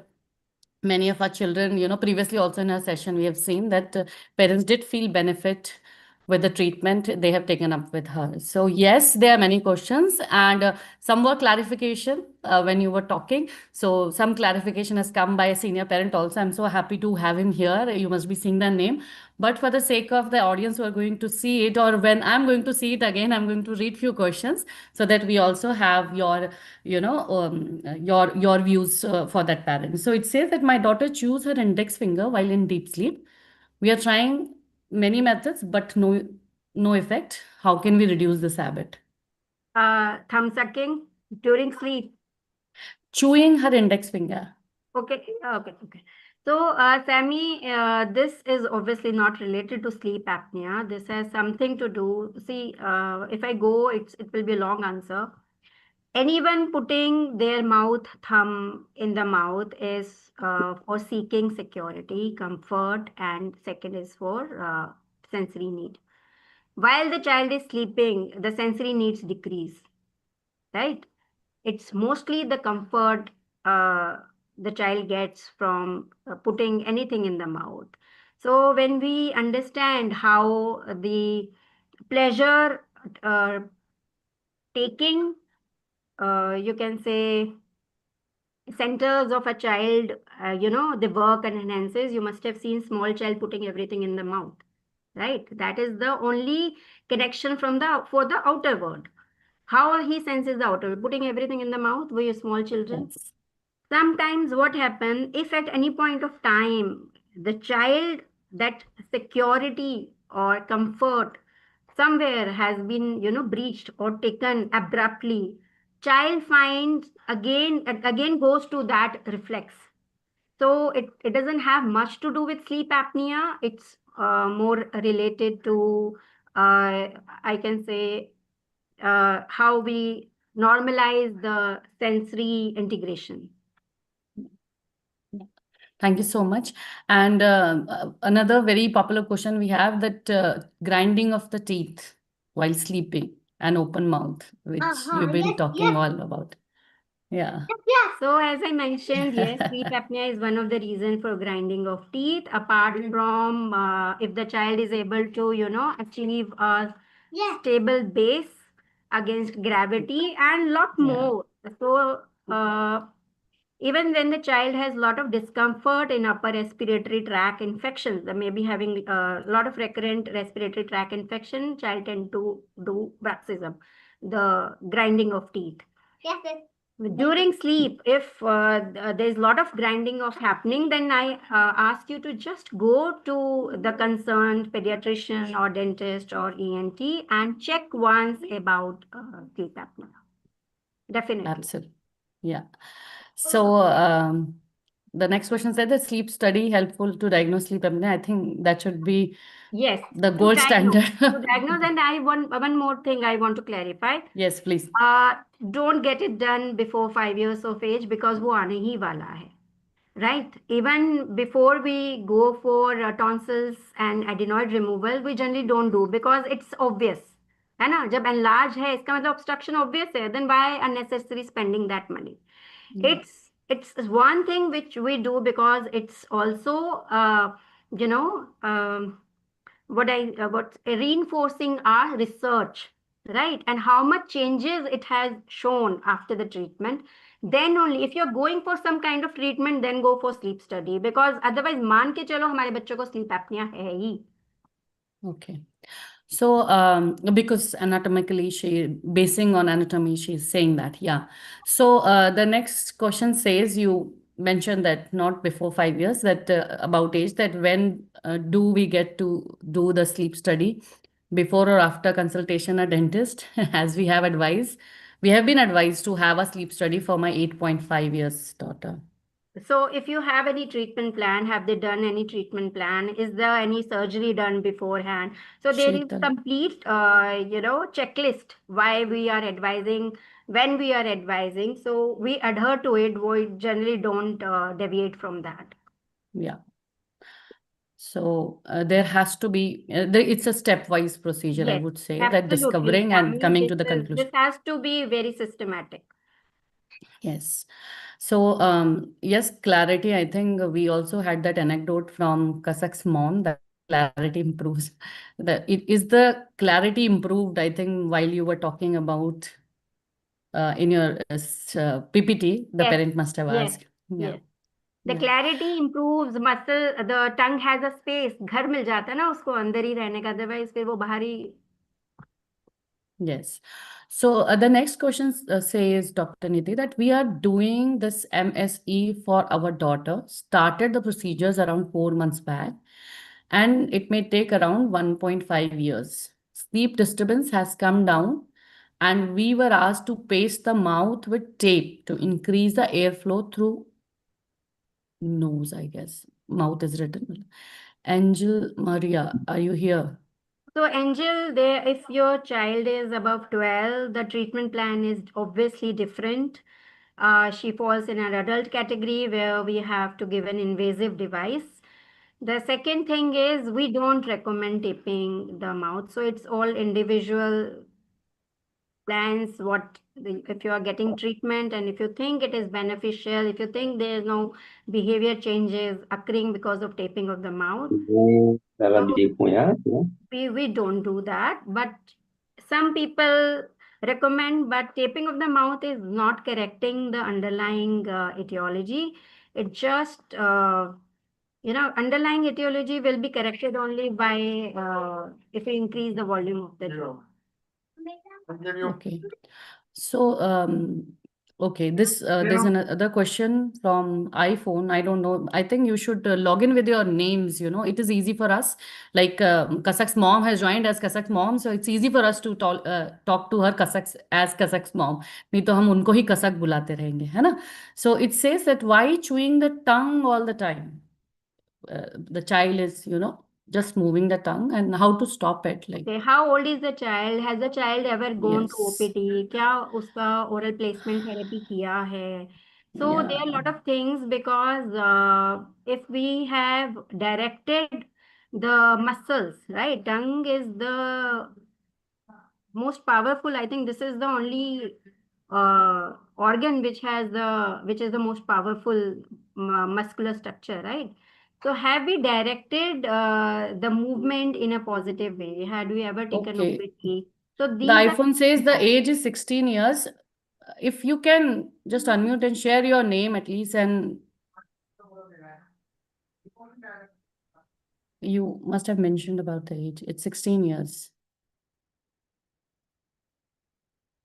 many of our children, previously also in our session, we have seen that parents did feel benefit with the treatment they have taken up with her. So yes, there are many questions and some were clarification when you were talking. So some clarification has come by a senior parent also. I'm so happy to have him here. You must be seeing the name. But for the sake of the audience who are going to see it, or when I'm going to see it again, I'm going to read few questions so that we also have your, your views for that parent. So it says that my daughter chews her index finger while in deep sleep. We are trying many methods, but no effect. How can we reduce this habit? Thumb sucking during sleep. Chewing her index finger. Okay, okay. So, Sammy, this is obviously not related to sleep apnea. This has something to do. See, if I go, it will be a long answer. Anyone putting their thumb in the mouth is for seeking security, comfort, and second is for sensory need. While the child is sleeping, the sensory needs decrease, right? It's mostly the comfort the child gets from putting anything in the mouth. So when we understand how the pleasure taking, you can say, centers of a child, the work and enhances, you must have seen small child putting everything in the mouth, right? That is the only connection from for the outer world. How he senses the outer world, putting everything in the mouth with your small children. Yes. Sometimes what happens, if at any point of time the child, that security or comfort somewhere has been, breached or taken abruptly, child finds again goes to that reflex. So it doesn't have much to do with sleep apnea. It's more related to, I can say, how we normalize the sensory integration. Thank you so much. And another very popular question we have, that grinding of the teeth while sleeping and open mouth, which you've been talking all about. Yeah. So as I mentioned, yes, sleep apnea is one of the reasons for grinding of teeth. Apart from if the child is able to, achieve a stable base against gravity and lot more. So even when the child has a lot of discomfort in upper respiratory tract infections, they may be having a lot of recurrent respiratory tract infection, child tend to do bruxism, the grinding of teeth. Yes. During sleep, if there's a lot of grinding of happening, then I ask you to just go to the concerned pediatrician or dentist or ENT and check once about sleep apnea. Definitely. Absolutely. Yeah. So the next question said, that sleep study helpful to diagnose sleep apnea. I think that should be Yes, the gold standard. to diagnose, and I want one more thing I want to clarify. Yes, please. Don't get it done before 5 years of age because वो आने ही वाला है, right? Even before we go for tonsils and adenoid removal, we generally don't do because it's obvious, है ना? जब enlarge है, इसका मतलब obstruction obvious है, then why unnecessary spending that money? It's one thing which we do because it's also you know what's reinforcing our research, right? And how much changes it has shown after the treatment. Then only if you're going for some kind of treatment, then go for sleep study, because otherwise मान के चलो हमारे बच्चों को sleep apnea है ही. Okay. So, because anatomically, basing on anatomy, she's saying that, yeah. So, the next question says, you mentioned that not before 5 years, that about age, that when do we get to do the sleep study, before or after consultation a dentist, as we have advised. We have been advised to have a sleep study for my 8.5 years daughter. So if you have any treatment plan, have they done any treatment plan? Is there any surgery done beforehand? So there She is done. complete, checklist why we are advising, when we are advising. So we adhere to it. We generally don't deviate from that. Yeah. So there has to be, it's a stepwise procedure, I Yes, would say, that absolutely. discovering and Sammy, coming to the conclusion. this has to be very systematic. Yes. So, yes, clarity. I think we also had that anecdote from Kasak's mom that clarity improves. Is the clarity improved, I think, while you were talking about in your PPT, the Yes, parent must have yes, asked. Yeah. yes. The Yeah. clarity improves, muscle, the tongue has a space. घर मिल जाता है ना उसको अंदर ही रहने का, otherwise फिर वो बाहर ही. Yes. So the next question says, Dr. Nidhi, that we are doing this MSE for our daughter, started the procedures around 4 months back, and it may take around 1.5 years. Sleep disturbance has come down, and we were asked to paste the mouth with tape to increase the airflow through nose, I guess. Mouth is written. Angel Maria, are you here? So Angel, there, if your child is above 12, the treatment plan is obviously different. She falls in an adult category where we have to give an invasive device. The second thing is we don't recommend taping the mouth. So it's all individual plans, if you are getting treatment and if you think it is beneficial, if you think there is no behavior changes occurring because of taping of the mouth, so we don't do that. But some people recommend, but taping of the mouth is not correcting the underlying etiology. It just underlying etiology will be corrected only by if you increase the volume of the jaw. Okay. So, okay, there's another question from iPhone. I don't know. I think you should log in with your names. It is easy for us. Like Kasak's mom has joined as Kasak's mom, so it's easy for us to talk to her Kasak's mom. नहीं तो हम उनको ही कसक बुलाते रहेंगे, है ना? So it says that why chewing the tongue all the time? The child is, just moving the tongue, and how to stop it, like. Okay, how old is the child? Has the child ever gone to Yes. OPT? क्या उसका oral placement therapy किया है? So there are a Yeah. lot of things because if we have directed the muscles, right? Tongue is the most powerful. I think this is the only organ which is the most powerful muscular structure, right? So have we directed the movement in a positive way? Had we ever taken Okay. OPT? So The these are iPhone says the age is 16 years. If you can just unmute and share your name at least, and you must have mentioned about the age. It's 16 years.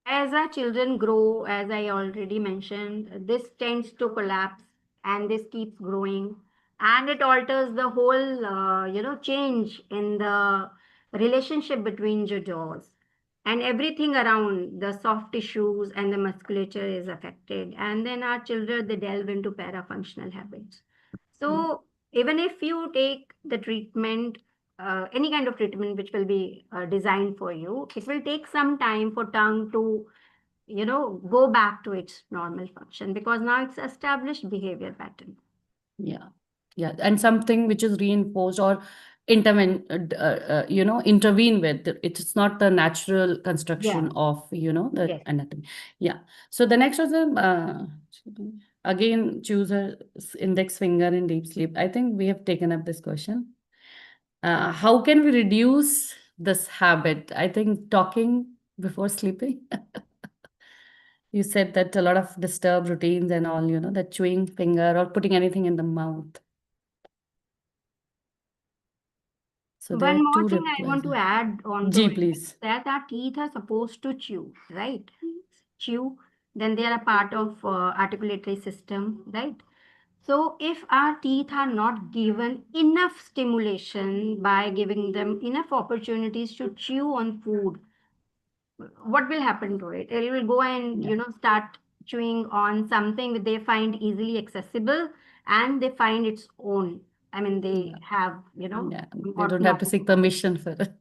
as our children grow, as I already mentioned, this tends to collapse and this keeps growing and it alters the whole, change in the relationship between your jaws and everything around the soft tissues and the musculature is affected. And then our children, they delve into parafunctional habits. So even if you take the treatment, any kind of treatment which will be designed for you, it will take some time for tongue to, go back to its normal function because now it's established behavior pattern. Yeah. Yeah. And something which is reinforced or intervene with. It's not the natural construction Yeah. of, the Yes. anatomy. Yeah. So the next was again, choose a index finger in deep sleep. I think we have taken up this question. How can we reduce this habit? I think talking before sleeping. You said that a lot of disturbed routines and all, that chewing finger or putting anything in the mouth. So there are One more two thing I want replies. to add on to Ji, it please. that our teeth are supposed to chew, right? Chew, then they are a part of articulatory system, right? So if our teeth are not given enough stimulation by giving them enough opportunities to chew on food, what will happen to it? It will go and, Yeah. start chewing on something that they find easily accessible and they find its own. I mean, they Yeah. have, Yeah. They don't have to orthognathic seek permission for it.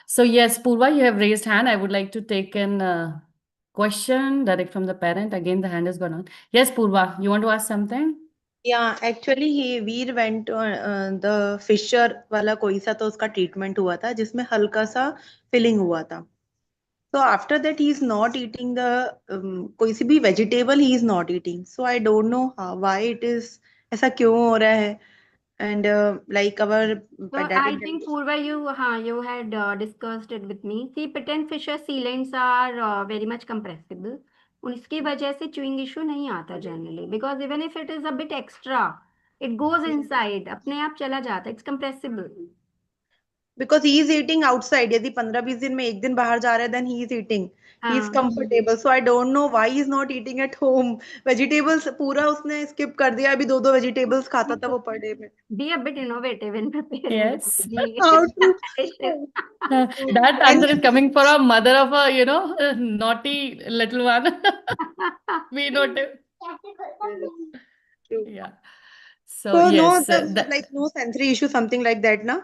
So yes, Purva, you have raised hand. I would like to take an question direct from the parent. Again, the hand has gone on. Yes, Purva, you want to ask something? Yeah, actually Veer went to the fissure वाला कोई सा तो उसका treatment हुआ था जिसमें हल्का सा फिलिंग हुआ था. So after that he is not eating the कोई सी भी vegetable he is not eating. So I don't know why it is ऐसा क्यों हो रहा है. and like our So pediatric I think Purva, you had discussed it with me. See, patent fissure sealants are very much compressible. उसकी वजह से chewing issue नहीं आता generally because even if it is a bit extra, it goes inside. अपने आप चला जाता है. It's compressible. because he is eating outside. यदि 15-20 दिन में एक दिन बाहर जा रहा है, then he is eating. He is हाँ. comfortable. So I don't know why he is not eating at home. Vegetables पूरा उसने skip कर दिया. अभी 2-2 vegetables खाता था वो per day में. Be a bit innovative in preparing Yes. How to? dishes. That answer is coming for a mother of a, naughty little one. We notice. True. Yeah. So So no, yes, like no sensory issue, something like that, na?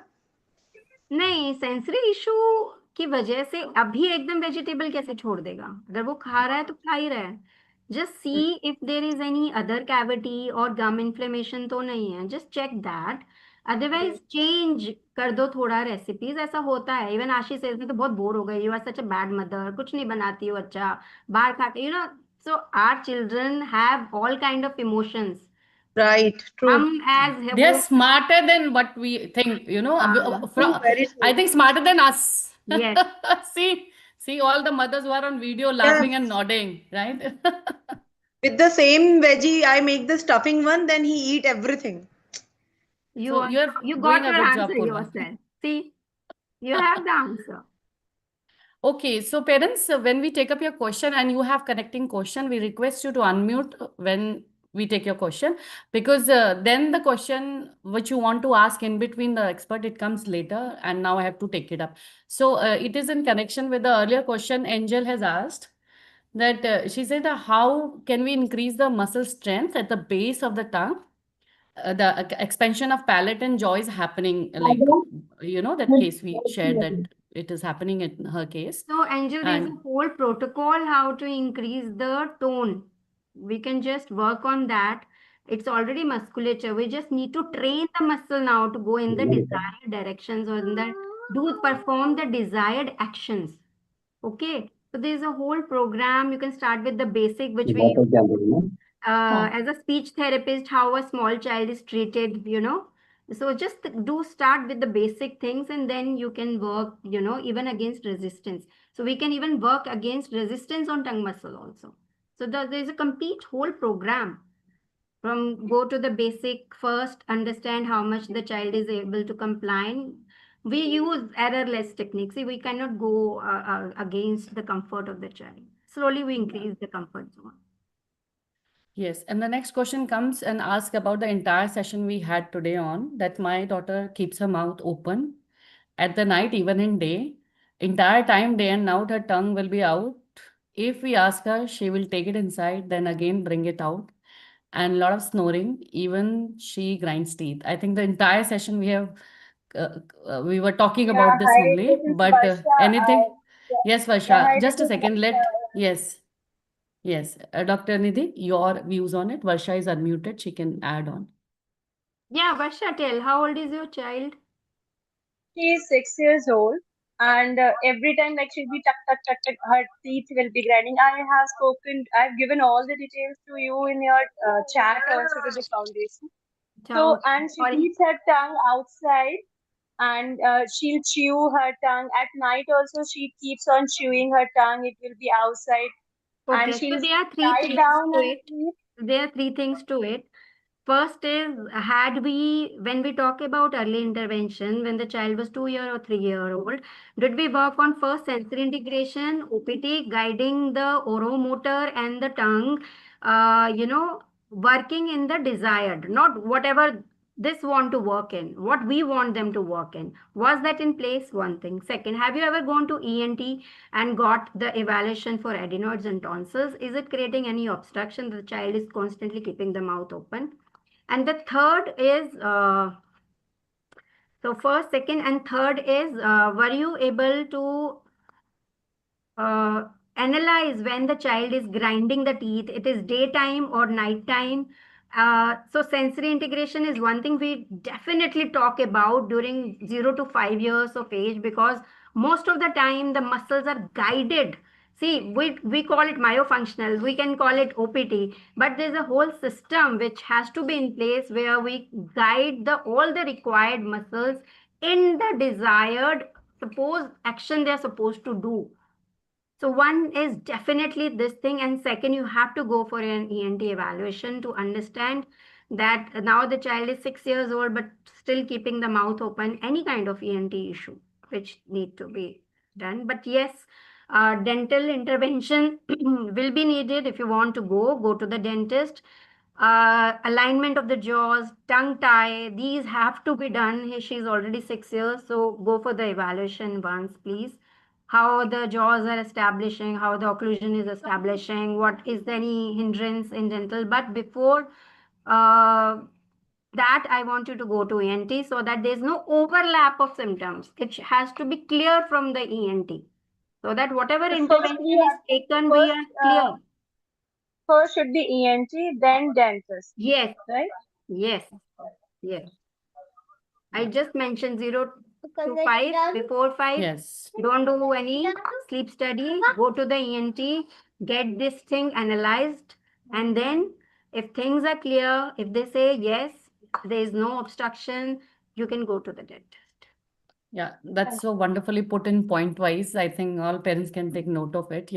नहीं, sensory issue की वजह से अभी एकदम vegetable कैसे छोड़ देगा? अगर वो खा रहा है तो खा ही रहा है. Just see if there is any other cavity और गम इन्फ्लेमेशन तो नहीं है. Just check that. Otherwise change कर दो थोड़ा रेसिपीज. ऐसा होता है. इवन आशीष से तो बहुत बोर हो गई. You are such a bad mother. कुछ नहीं बनाती हो अच्छा. बाहर खा के so our children have all kind of emotions. Right, true. हम as they are smarter than what we think, True, very true. I think smarter than us. Yes. See all the mothers who are on video laughing and nodding, right? With the same veggie, I make the stuffing one, then he eat everything. So you're you doing got a your good answer job, Purva. yourself. See, you have the answer. Okay, so parents, when we take up your question and you have connecting question, we request you to unmute when we take your question, because then the question which you want to ask in between the expert, it comes later, and now I have to take it up. So it is in connection with the earlier question Angel has asked, that she said, how can we increase the muscle strength at the base of the tongue? The expansion of palate and jaw is happening, like, that case we shared, that it is happening in her case. So, Angel, there's a And whole protocol how to increase the tone. We can just work on that. It's already musculature. We just need to train the muscle now to go in the desired directions or perform the desired actions. Okay. So there's a whole program. You can start with the basic, which we as a speech therapist, how a small child is treated. So just do start with the basic things, and then you can work, even against resistance. So we can even work against resistance on tongue muscle also. So there's a complete whole program. From go to the basic first, understand how much the child is able to comply. We use errorless techniques. See, we cannot go against the comfort of the child. Slowly we increase the comfort zone. yes, and the next question comes and asks about the entire session we had today on, that my daughter keeps her mouth open at the night, even in day. Entire time, day and night, her tongue will be out. If we ask her, she will take it inside, then again bring it out. And a lot of snoring, even she grinds teeth. I think the entire session we were talking about this Hi, only, this is but Varsha. anything? Yes, Yeah, Varsha, hi, just a this is second. Varsha. Yes, Dr. Nidhi, your views on it. Varsha is unmuted. She can add on. Yeah, Varsha, tell, how old is your child? She is 6 years old, and every time, like, she'll be tuck, tuck, tuck, tuck, her teeth will be grinding. I've given all the details to you in your chat also to the foundation. So, and she Sorry. keeps her tongue outside, and she'll chew her tongue at night also. She keeps on chewing her tongue. It will be outside, and Okay, so she'll there are three lie things down to and it. sleep. There are three things to it. First is, when we talk about early intervention, when the child was 2 year or 3 year old, did we work on first sensory integration, OPT, guiding the oromotor and the tongue, working in the desired, not whatever this want to work in, what we want them to work in. Was that in place? One thing. Second, have you ever gone to ENT and got the evaluation for adenoids and tonsils? Is it creating any obstruction? The child is constantly keeping the mouth open. And the third is, so first, second, and third is, were you able to analyze when the child is grinding the teeth? It is daytime or nighttime. So sensory integration is one thing we definitely talk about during 0 to 5 years of age, because most of the time the muscles are guided. See, we call it myofunctional, we can call it OPT, but there's a whole system which has to be in place where we guide all the required muscles in the desired suppose action they're supposed to do. So one is definitely this thing, and second, you have to go for an ENT evaluation to understand that now the child is 6 years old, but still keeping the mouth open, any kind of ENT issue which need to be done. But yes, dental intervention will be needed. If you want to go to the dentist. Alignment of the jaws, tongue tie, these have to be done. She's already 6 years, so go for the evaluation once, please. How the jaws are establishing, how the occlusion is establishing, what is any hindrance in dental. But before that, I want you to go to ENT so that there's no overlap of symptoms. It has to be clear from the ENT so that whatever So intervention is taken, we are clear. First should be ENT, then dentist. Yes, Right? yes, yes. I just mentioned 0 to 5. Before 5, Yes. don't do any sleep study. Go to the ENT, get this thing analyzed, and then if things are clear, if they say yes, there is no obstruction, you can go to the dentist. Yeah, that's so wonderfully put in point wise. I think all parents can take note of it.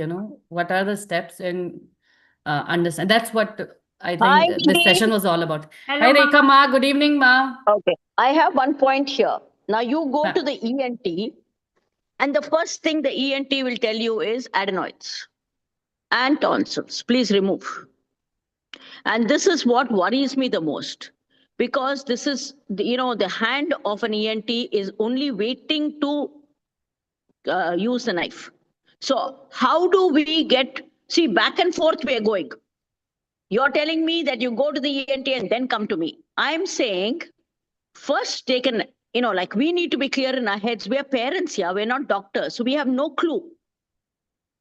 What are the steps and understand. That's what I Hi, think this Nidhi. session was all about. Hello, Hi, Rekha Mama. Ma. Good evening, Ma. Okay, I have one point here. Now you go Yeah. to the ENT, and the first thing the ENT will tell you is adenoids and tonsils. Please remove. And this is what worries me the most, because this is, the hand of an ENT is only waiting to use the knife. So how do we see, back and forth we are going. You're telling me that you go to the ENT and then come to me. I'm saying first take like we need to be clear in our heads. We are parents here, we're not doctors, so we have no clue.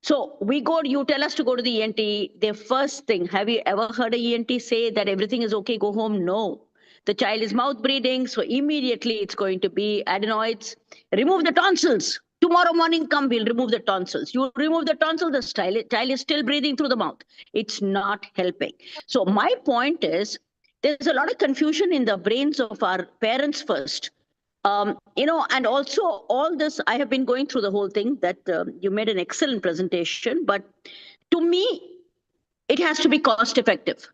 So you tell us to go to the ENT. The first thing, have you ever heard a ENT say that everything is okay, go home? No. The child is mouth breathing, so immediately it's going to be adenoids. Remove the tonsils. Tomorrow morning come, we'll remove the tonsils. You remove the tonsils, the child is still breathing through the mouth. It's not helping. So my point is, there's a lot of confusion in the brains of our parents first. And also all this, I have been going through the whole thing that you made an excellent presentation, but to me, it has to be cost effective.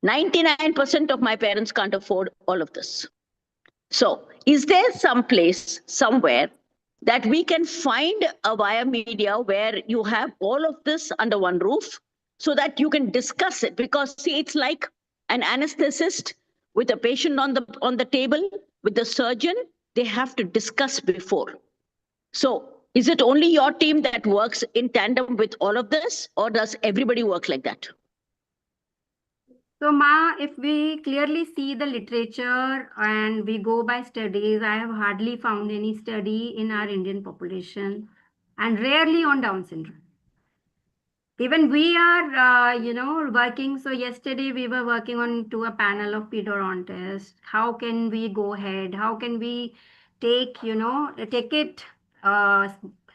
99% of my parents can't afford all of this. So is there some place somewhere that we can find a via media where you have all of this under one roof so that you can discuss it? Because see, it's like an anesthetist with a patient on the table, with the surgeon, they have to discuss before. So is it only your team that works in tandem with all of this, or does everybody work like that? So, Ma, if we clearly see the literature and we go by studies, I have hardly found any study in our Indian population and rarely on Down syndrome. Even we are, working. So yesterday we were working on to a panel of pedodontists. How can we go ahead? How can we take it,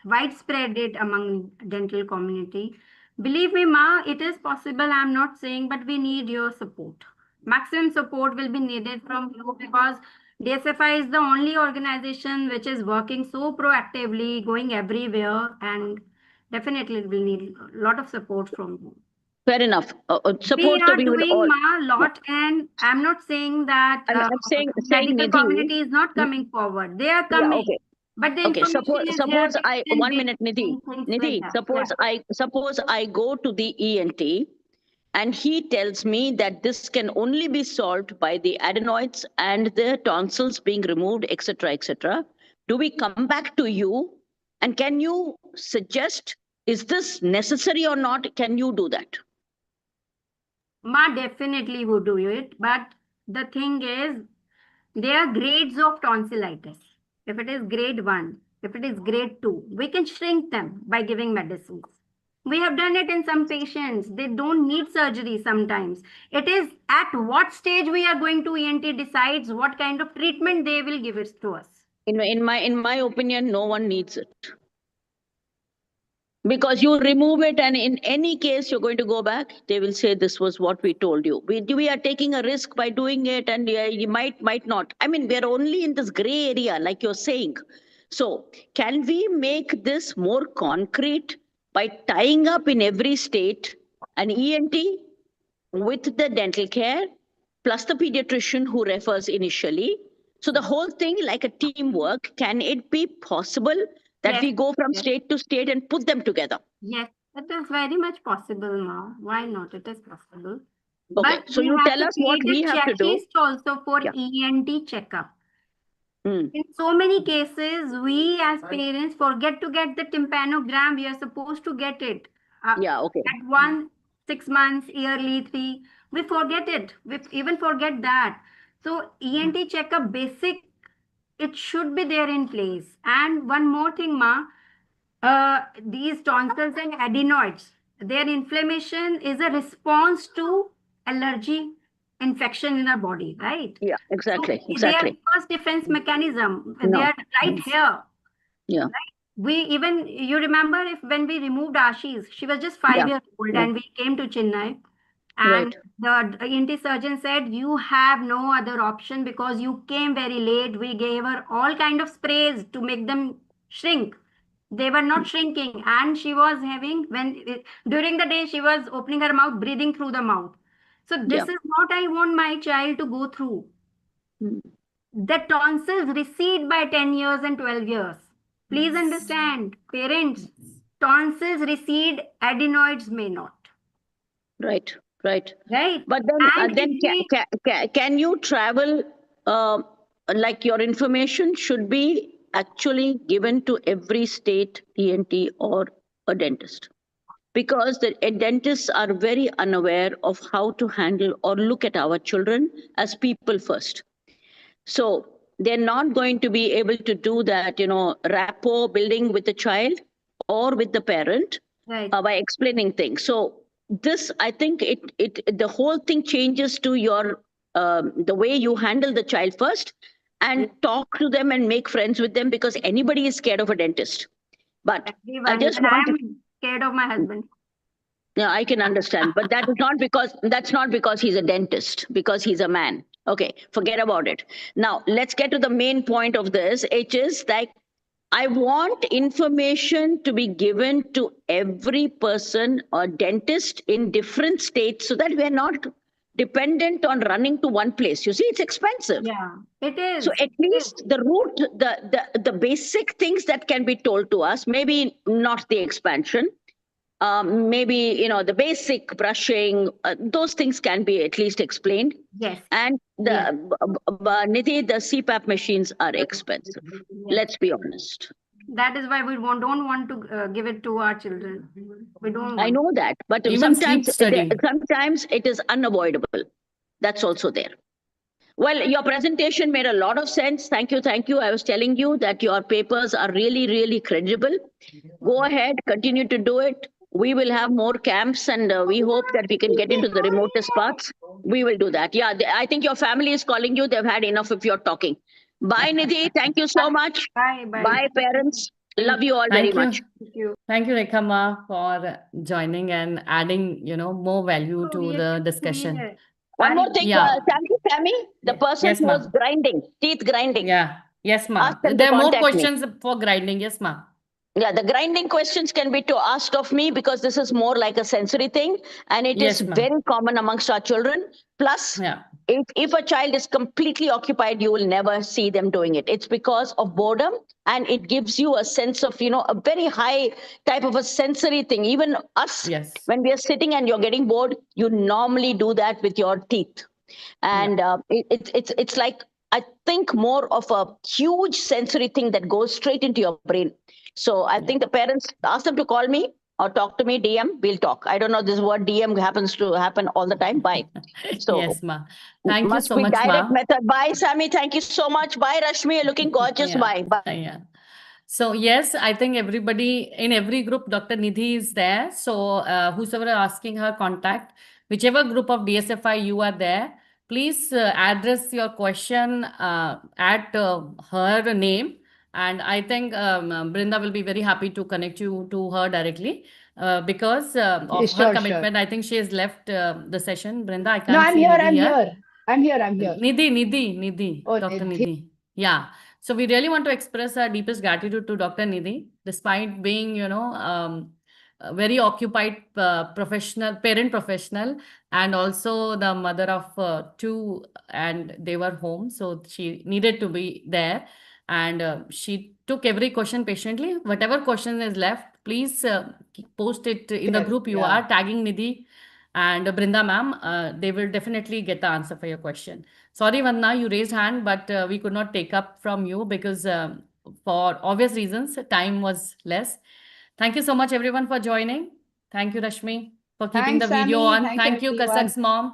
widespread it among dental community? Believe me, Ma, it is possible. I'm not saying, but we need your support. Maximum support will be needed from you because DSFI is the only organization which is working so proactively, going everywhere, and definitely will need a lot of support from you. Fair enough. We Support are we will doing all. a lot, and I'm not saying that I'm saying, medical Nidhi, community is not coming forward. They are coming. Yeah, okay. But the Okay, information is suppose here. I, 1 minute, Nidhi. Like that. Suppose I go to the ENT and he tells me that this can only be solved by the adenoids and the tonsils being removed, etc., etc. Do we come back to you? And can you suggest, is this necessary or not? Can you do that? Ma definitely would do it. But the thing is, there are grades of tonsillitis. If it is grade 1, if it is grade 2, we can shrink them by giving medicines. We have done it in some patients. They don't need surgery sometimes. It is at what stage we are going to ENT decides what kind of treatment they will give it to us. In my opinion, no one needs it. Because you remove it, and in any case you're going to go back, they will say this was what we told you. We are taking a risk by doing it, and you might not. I mean, we're only in this gray area, like you're saying. So can we make this more concrete by tying up in every state an ENT with the dental care plus the pediatrician who refers initially? So the whole thing like a teamwork, can it be possible that Yes, we go from yes. state to state and put them together? Yes, it is very much possible, Ma. Why not? It is possible. Okay, But so we you have tell to us what create we a have to do. checklist also for Yeah. ENT checkup. Hmm. In so many cases, we as parents forget to get the tympanogram. We are supposed to get it Yeah, okay. at 6 months, yearly, 3. We forget it. We even forget that. So ENT checkup basic, it should be there in place. And one more thing, Ma, these tonsils and adenoids, their inflammation is a response to allergy infection in our body, right? Yeah, exactly, So they are exactly. first defense mechanism. They No. are right here. Yeah. You remember if when we removed Ashish, she was just 5 Yeah. years old Yeah. and we came to Chennai. Right. And the ENT surgeon said, you have no other option because you came very late. We gave her all kind of sprays to make them shrink. They were not shrinking. And she was having, during the day, she was opening her mouth, breathing through the mouth. So this Yeah. is what I want my child to go through. Hmm. The tonsils recede by 10 years and 12 years. Please understand, parents, tonsils recede, adenoids may not. Right, right. Right? But And then if we, can you travel, like your information should be actually given to every state ENT or a dentist? Because the dentists are very unaware of how to handle or look at our children as people first. So they're not going to be able to do that, rapport building with the child or with the parent right, by explaining things. So this, I think, the whole thing changes to your the way you handle the child first, and talk to them and make friends with them, because anybody is scared of a dentist. But I everyone, just even I want am scared of my husband. yeah, I can understand, but that's not because he's a dentist, because he's a man. Okay, forget about it. Now let's get to the main point of this. It is like, I want information to be given to every person or dentist in different states, so that we're not dependent on running to one place. You see, it's expensive. Yeah, it is. So at least the root, the basic things that can be told to us, maybe not the expansion, maybe the basic brushing, those things can be at least explained. Yes. And Yes. Nidhi, the CPAP machines are expensive. Yes. Let's be honest. That is why we don't want to give it to our children. We don't I want. know that, but Even sometimes sleep study. sometimes it is unavoidable. That's also there. Well, your presentation made a lot of sense. Thank you, thank you. I was telling you that your papers are really, really credible. Go ahead, continue to do it. We will have more camps, and we hope that we can get into the remotest parts. We will do that. Yeah, I think your family is calling you. They've had enough of your talking. Bye, Nidhi. Thank you so much. Bye, bye. Bye, parents. Love you all very Thank you. much. Thank you. Thank you, Rekha for joining and adding, more value to the discussion. One more thing, Yeah. Sammy, the person Yes, who was ma'am. grinding, teeth grinding. Yeah. Yes, ma'am. Ask them to There are more contact me. questions for grinding. Yes, ma'am. Yeah, the grinding questions can be asked of me, because this is more like a sensory thing, and it Yes, is ma'am. very common amongst our children. Plus, Yeah. if a child is completely occupied, you will never see them doing it. It's because of boredom, and it gives you a sense of, a very high type of a sensory thing. Even us, Yes. when we are sitting and you're getting bored, you normally do that with your teeth. And it's like, I think, more of a huge sensory thing that goes straight into your brain. So I think the parents, ask them to call me or talk to me, DM, we'll talk. I don't know, this word DM happens to happen all the time. Bye. So Yes, ma'am. Thank you must so be much, direct ma'am. method. Bye, Sammy. Thank you so much. Bye, Rashmi. You're looking gorgeous. Yeah. Bye. Bye. Yeah. So yes, I think everybody in every group, Dr. Nidhi is there. So whosoever are asking her contact, whichever group of DSFI you are there, please address your question at her name, And I think Brinda will be very happy to connect you to her directly because of her Sure, commitment. sure. I think she has left the session. Brinda, I No, can't I'm see here. Nidhi I'm here. here. I'm here. I'm here. Nidhi, Oh, Dr. Nidhi. Nidhi. Yeah. So we really want to express our deepest gratitude to Dr. Nidhi, despite being, a very occupied parent professional, and also the mother of two, and they were home. So she needed to be there. And she took every question patiently. Whatever question is left, please post it in the group. You Yeah. are tagging Nidhi and Brinda ma'am. They will definitely get the answer for your question. Sorry, Vandana, you raised hand, but we could not take up from you because for obvious reasons, time was less. Thank you so much, everyone, for joining. Thank you, Rashmi, for keeping the Thanks, video Sammy. on. Thanks, Thank you, everyone. Kasak's mom,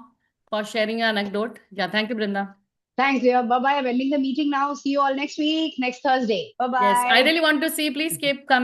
for sharing an anecdote. Yeah, thank you, Brinda. Thanks, dear. Bye-bye. I'm ending the meeting now. See you all next week, next Thursday. Bye-bye. Yes, I really want to see. Please keep coming.